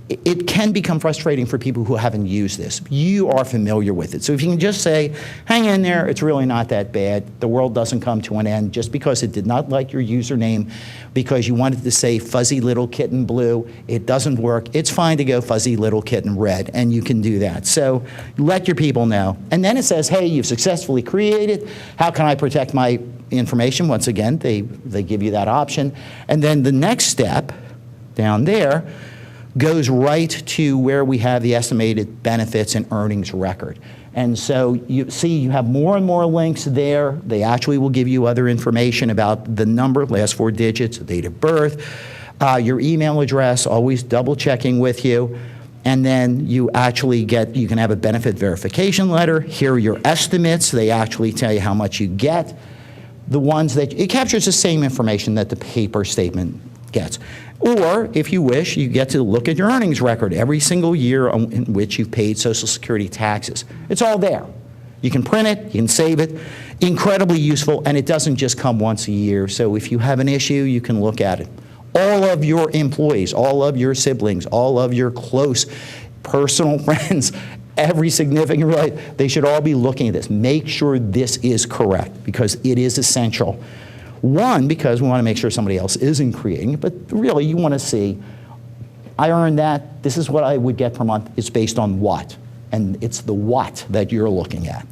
it can become frustrating for people who haven't used this. You are familiar with it. So if you can just say, hang in there, it's really not that bad. The world doesn't come to an end just because it did not like your username, because you wanted to say fuzzy little kitten blue. It doesn't work. It's fine to go fuzzy little kitten red, and you can do that. So let your people know. And then it says, hey, you've successfully created. How can I protect my information? Once again, they give you that option. And then the next step down there goes right to where we have the estimated benefits and earnings record. And so you see you have more and more links there. They actually will give you other information about the number, last 4 digits, date of birth, your email address, always double checking with you. And then you actually you can have a benefit verification letter. Here are your estimates. They actually tell you how much you get. The ones that, it captures the same information that the paper statement gets. Or, if you wish, you get to look at your earnings record every single year in which you've paid Social Security taxes. It's all there. You can print it, you can save it. Incredibly useful, and it doesn't just come once a year. So if you have an issue, you can look at it. All of your employees, all of your siblings, all of your close personal friends, every significant relative, they should all be looking at this. Make sure this is correct, because it is essential. One, because we want to make sure somebody else isn't creating it, but really you want to see, I earned that, this is what I would get per month. It's based on what? And it's the what that you're looking at.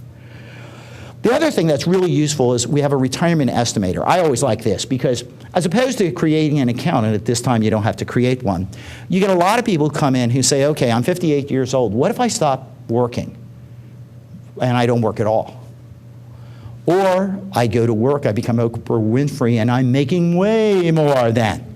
The other thing that's really useful is we have a retirement estimator. I always like this because as opposed to creating an account, and at this time you don't have to create one, you get a lot of people who come in who say, okay, I'm 58 years old. What if I stop working and I don't work at all? Or I go to work, I become Oprah Winfrey, and I'm making way more than.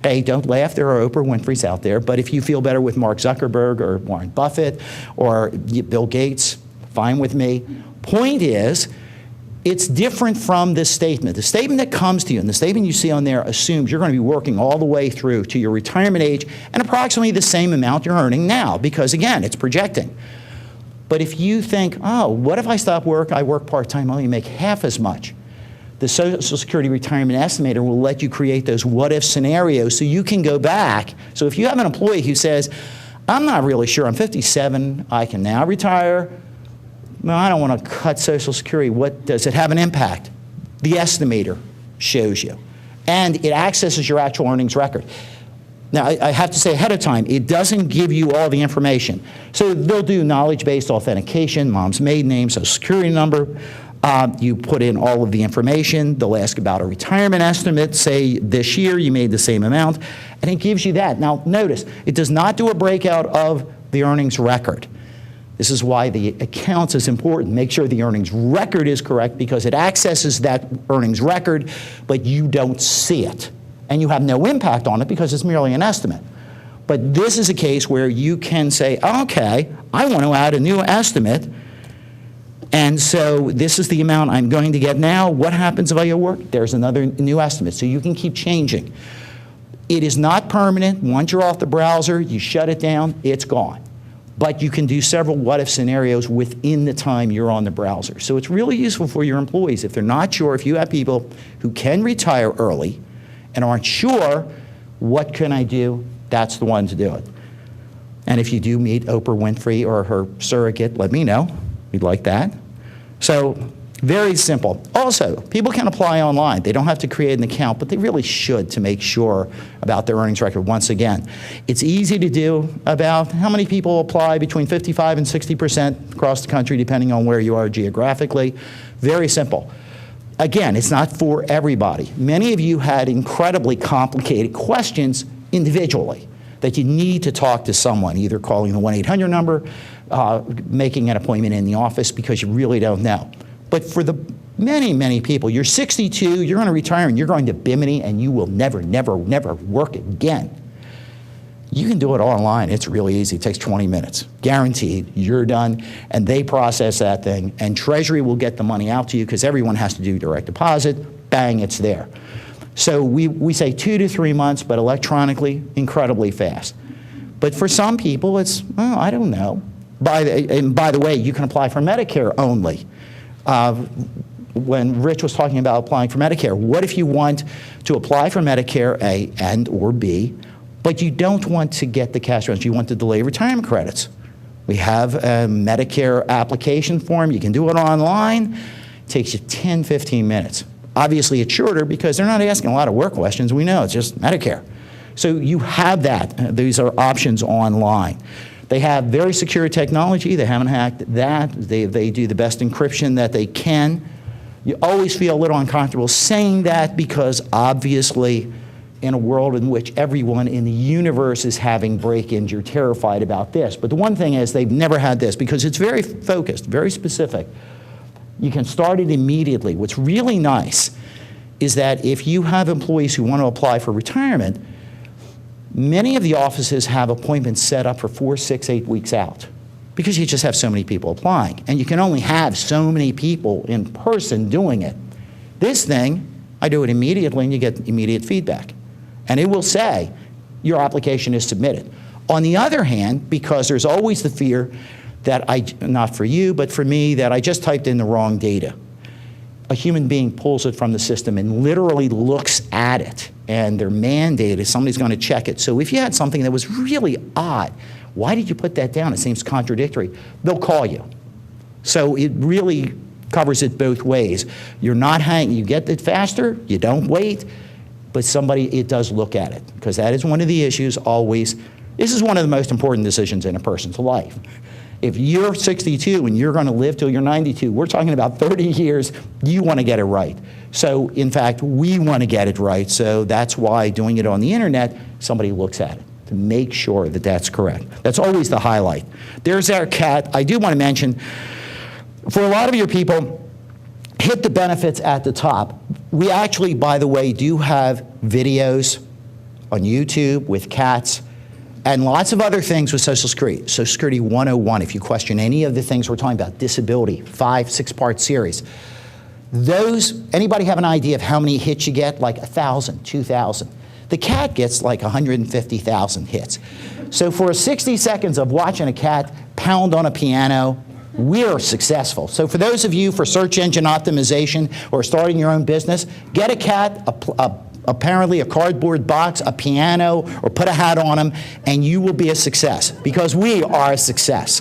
Hey, don't laugh, there are Oprah Winfreys out there, but if you feel better with Mark Zuckerberg or Warren Buffett or Bill Gates, fine with me. Point is, it's different from this statement. The statement that comes to you and the statement you see on there assumes you're going to be working all the way through to your retirement age and approximately the same amount you're earning now, because again, it's projecting. But if you think, oh, what if I stop work, I work part-time, I only make half as much? The Social Security Retirement Estimator will let you create those what-if scenarios so you can go back. So if you have an employee who says, I'm not really sure, I'm 57, I can now retire, no, I don't want to cut Social Security. What does it have an impact? The estimator shows you. And it accesses your actual earnings record. Now, I have to say ahead of time, it doesn't give you all the information. So they'll do knowledge-based authentication, mom's maiden name, Social Security number. You put in all of the information. They'll ask about a retirement estimate. Say this year you made the same amount, and it gives you that. Now, notice, it does not do a breakout of the earnings record. This is why the accounts is important. Make sure the earnings record is correct because it accesses that earnings record, but you don't see it. And you have no impact on it because it's merely an estimate. But this is a case where you can say, okay, I want to add a new estimate, and so this is the amount I'm going to get now. What happens if I go work? There's another new estimate. So you can keep changing. It is not permanent. Once you're off the browser, you shut it down, it's gone. But you can do several what-if scenarios within the time you're on the browser. So it's really useful for your employees. If they're not sure, if you have people who can retire early and aren't sure, what can I do? That's the one to do it. And if you do meet Oprah Winfrey or her surrogate, let me know. We'd like that. So very simple. Also, people can apply online. They don't have to create an account, but they really should to make sure about their earnings record. Once again, it's easy to do. About how many people apply? Between 55 and 60% across the country, depending on where you are geographically. Very simple. Again, it's not for everybody. Many of you had incredibly complicated questions individually that you need to talk to someone, either calling the 1-800 number, making an appointment in the office because you really don't know. But for the many, many people, you're 62, you're going to retire, and you're going to Bimini, and you will never, never, never work again. You can do it online. It's really easy. It takes 20 minutes. Guaranteed. You're done, and they process that thing, and Treasury will get the money out to you because everyone has to do direct deposit. Bang, it's there. So we say 2 to 3 months, but electronically, incredibly fast. But for some people, it's, well, I don't know. And by the way, you can apply for Medicare only. When Rich was talking about applying for Medicare, what if you want to apply for Medicare A and or B, but you don't want to get the cash rents, you want to delay retirement credits? We have a Medicare application form. You can do it online. It takes you 10, 15 minutes. Obviously, it's shorter because they're not asking a lot of work questions. We know it's just Medicare. So you have that. These are options online. They have very secure technology. They haven't hacked that. They do the best encryption that they can. You always feel a little uncomfortable saying that because obviously in a world in which everyone in the universe is having break-ins, you're terrified about this. But the one thing is they've never had this because it's very focused, very specific. You can start it immediately. What's really nice is that if you have employees who want to apply for retirement, many of the offices have appointments set up for 4, 6, 8 weeks out because you just have so many people applying. And you can only have so many people in person doing it. This thing, I do it immediately and you get immediate feedback. And it will say, your application is submitted. On the other hand, because there's always the fear that not for you, but for me, that I just typed in the wrong data. a human being pulls it from the system and literally looks at it, and they're mandated, somebody's going to check it. So if you had something that was really odd, why did you put that down? It seems contradictory. They'll call you. So it really covers it both ways. You're not hanging, you get it faster, you don't wait, but somebody, it does look at it, because that is one of the issues always. This is one of the most important decisions in a person's life. If you're 62 and you're going to live till you're 92, we're talking about 30 years, you want to get it right. So, in fact, we want to get it right, so that's why doing it on the internet, somebody looks at it to make sure that that's correct. That's always the highlight. There's our cat. I do want to mention, for a lot of your people, hit the benefits at the top. We actually, by the way, do have videos on YouTube with cats and lots of other things with Social Security. Social Security 101, if you question any of the things we're talking about, disability, 5-6-part series. Those, anybody have an idea of how many hits you get? Like 1,000, 2,000. The cat gets like 150,000 hits. So for 60 seconds of watching a cat pound on a piano, we're successful. So for those of you for search engine optimization or starting your own business, get a cat, apparently a cardboard box, a piano, or put a hat on them, and you will be a success, because we are a success.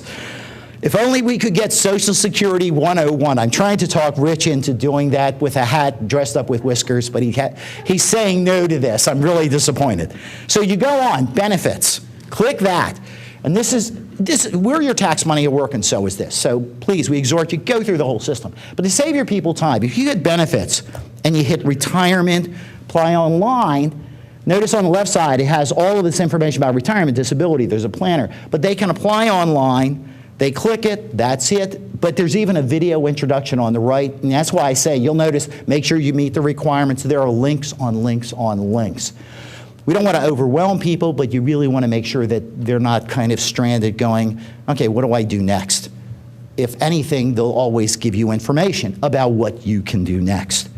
If only we could get Social Security 101. I'm trying to talk Rich into doing that with a hat dressed up with whiskers, but he's saying no to this. I'm really disappointed. So you go on, benefits. Click that. And this is where your tax money will work, and so is this. So please, we exhort you, go through the whole system. But to save your people time, if you get benefits and you hit retirement, apply online, notice on the left side it has all of this information about retirement, disability, there's a planner. But they can apply online, they click it, that's it. But there's even a video introduction on the right, and that's why I say, you'll notice, make sure you meet the requirements. There are links on links on links. We don't want to overwhelm people, but you really want to make sure that they're not kind of stranded going, okay, what do I do next? If anything, they'll always give you information about what you can do next.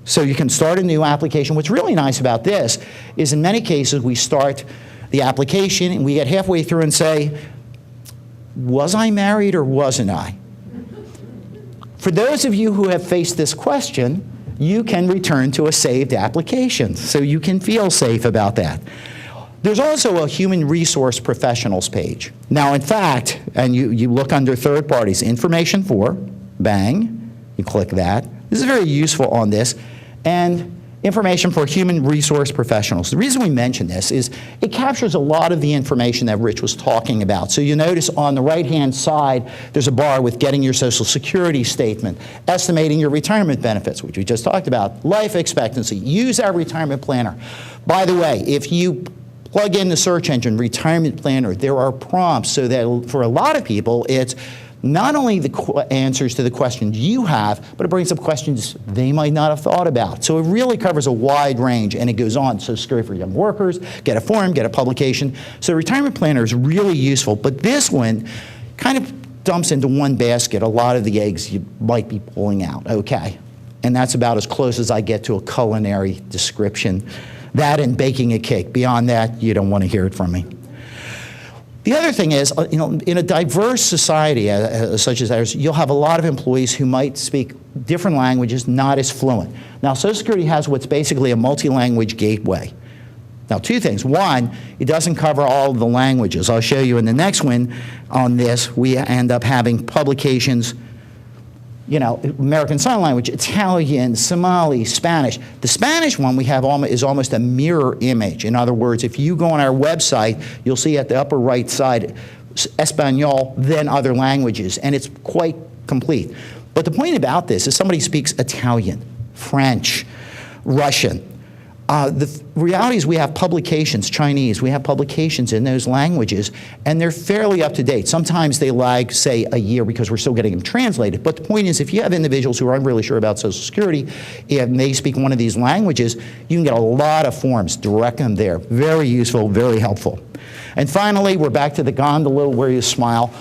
So you can start a new application. What's really nice about this is in many cases we start the application and we get halfway through and say, was I married or wasn't I? For those of you who have faced this question, you can return to a saved application, so you can feel safe about that. There's also a human resource professionals page. Now, in fact, and you look under third parties, information for, bang, you click that. This is very useful on this. And information for human resource professionals. The reason we mention this is it captures a lot of the information that Rich was talking about. So you notice on the right-hand side, there's a bar with getting your Social Security statement, estimating your retirement benefits, which we just talked about, life expectancy, use our retirement planner. By the way, if you plug in the search engine, retirement planner, there are prompts so that for a lot of people, it's not only the answers to the questions you have, but it brings up questions they might not have thought about. So it really covers a wide range, and it goes on. So Security for Young Workers, get a form, get a publication. So Retirement Planner is really useful, but this one kind of dumps into one basket a lot of the eggs you might be pulling out, okay? And that's about as close as I get to a culinary description. That and baking a cake. Beyond that, you don't want to hear it from me. The other thing is, in a diverse society such as ours, you'll have a lot of employees who might speak different languages, not as fluent. Now, Social Security has what's basically a multi-language gateway. Now, two things. One, it doesn't cover all of the languages. I'll show you in the next one on this. We end up having publications, American Sign Language, Italian, Somali, Spanish. The Spanish one we have is almost a mirror image. In other words, if you go on our website, you'll see at the upper right side, Espanol, then other languages, and it's quite complete. But the point about this is somebody speaks Italian, French, Russian. The reality is we have publications, Chinese, we have publications in those languages, and they're fairly up to date. Sometimes they lag, say, a year because we're still getting them translated. But the point is, if you have individuals who aren't really sure about Social Security and they speak one of these languages, you can get a lot of forms, direct them there. Very useful, very helpful. And finally, we're back to the gondola where you smile.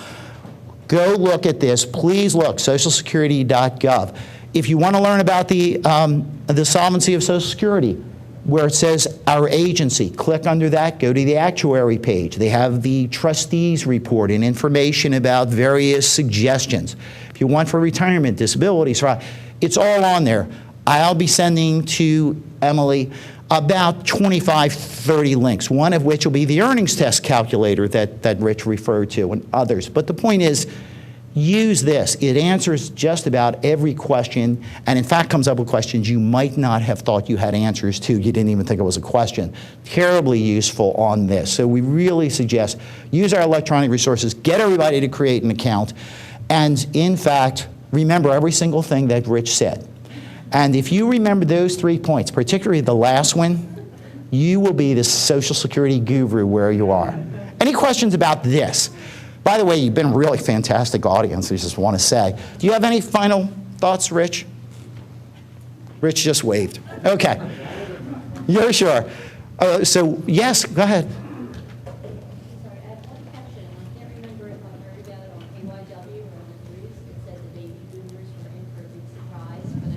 Go look at this. Please look, socialsecurity.gov. If you want to learn about the solvency of Social Security, where it says our agency, click under that, go to the actuary page. They have the trustees report and information about various suggestions. If you want for retirement, disabilities, it's all on there. I'll be sending to Emily about 25, 30 links, one of which will be the earnings test calculator that Rich referred to and others. But the point is, use this. It answers just about every question, and in fact comes up with questions you might not have thought you had answers to. You didn't even think it was a question. Terribly useful on this. So we really suggest use our electronic resources, get everybody to create an account, and in fact, remember every single thing that Rich said. And if you remember those 3 points, particularly the last one, you will be the Social Security guru where you are. Any questions about this? By the way, you've been a really fantastic audience, I just want to say. Do you have any final thoughts, Rich? Rich just waved. Okay. You're sure. So, yes, go ahead. Sorry, I have one question. I can't remember if I heard about it on KYW or on the news. It said the baby boomers were in for a big surprise for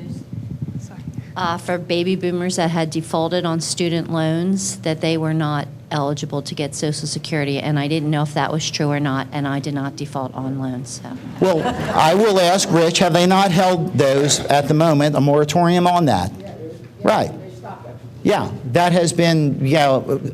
those. For baby boomers that had defaulted on student loans, that they were not eligible to get Social Security, and I didn't know if that was true or not, and I did not default on loans. So. Well, I will ask Rich, have they not held those at the moment, a moratorium on that? Right. Yeah, that has been,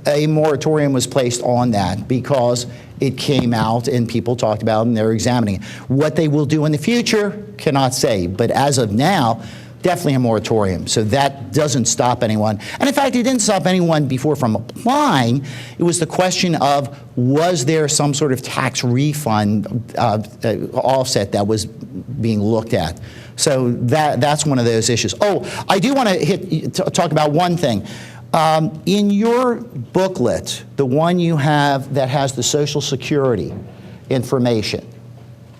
a moratorium was placed on that because it came out and people talked about it and they're examining it. What they will do in the future, cannot say, but as of now, definitely a moratorium. So that doesn't stop anyone. And in fact, it didn't stop anyone before from applying. It was the question of, was there some sort of tax refund offset that was being looked at? So that's one of those issues. Oh, I do want to talk about one thing. In your booklet, the one you have that has the Social Security information,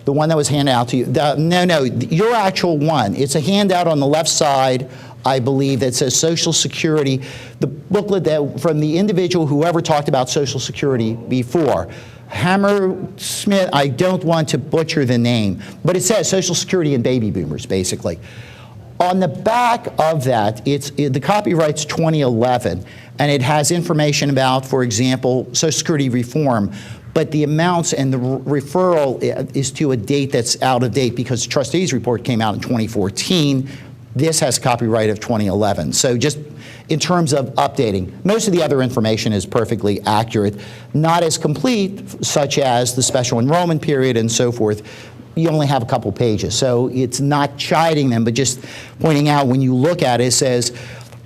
the one that was handed out to you. No, your actual one. It's a handout on the left side, I believe, that says Social Security. The booklet that from the individual whoever talked about Social Security before. Hammersmith, I don't want to butcher the name, but it says Social Security and baby boomers, basically. On the back of that, the copyright's 2011, and it has information about, for example, Social Security reform. But the amounts and the referral is to a date that's out of date because the trustees report came out in 2014. This has copyright of 2011. So just in terms of updating, most of the other information is perfectly accurate, not as complete, such as the special enrollment period and so forth. You only have a couple pages. So it's not chiding them, but just pointing out when you look at it, it says,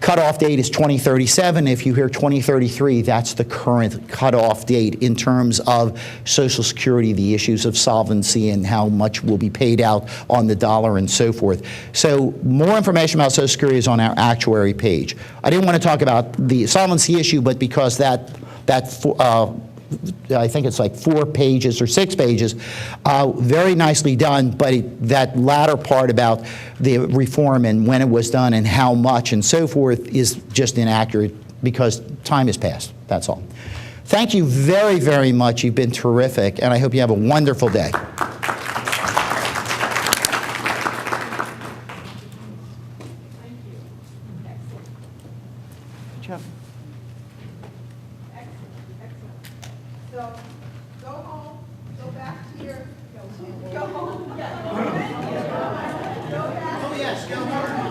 cutoff date is 2037. If you hear 2033, that's the current cutoff date in terms of Social Security, the issues of solvency and how much will be paid out on the dollar and so forth. So more information about Social Security is on our actuary page. I didn't want to talk about the solvency issue, but because I think it's like 4 pages or 6 pages, very nicely done, but that latter part about the reform and when it was done and how much and so forth is just inaccurate because time has passed, that's all. Thank you very, very much. You've been terrific, and I hope you have a wonderful day. So, go home, go back to your, go home. Go back. Oh, yes, go home.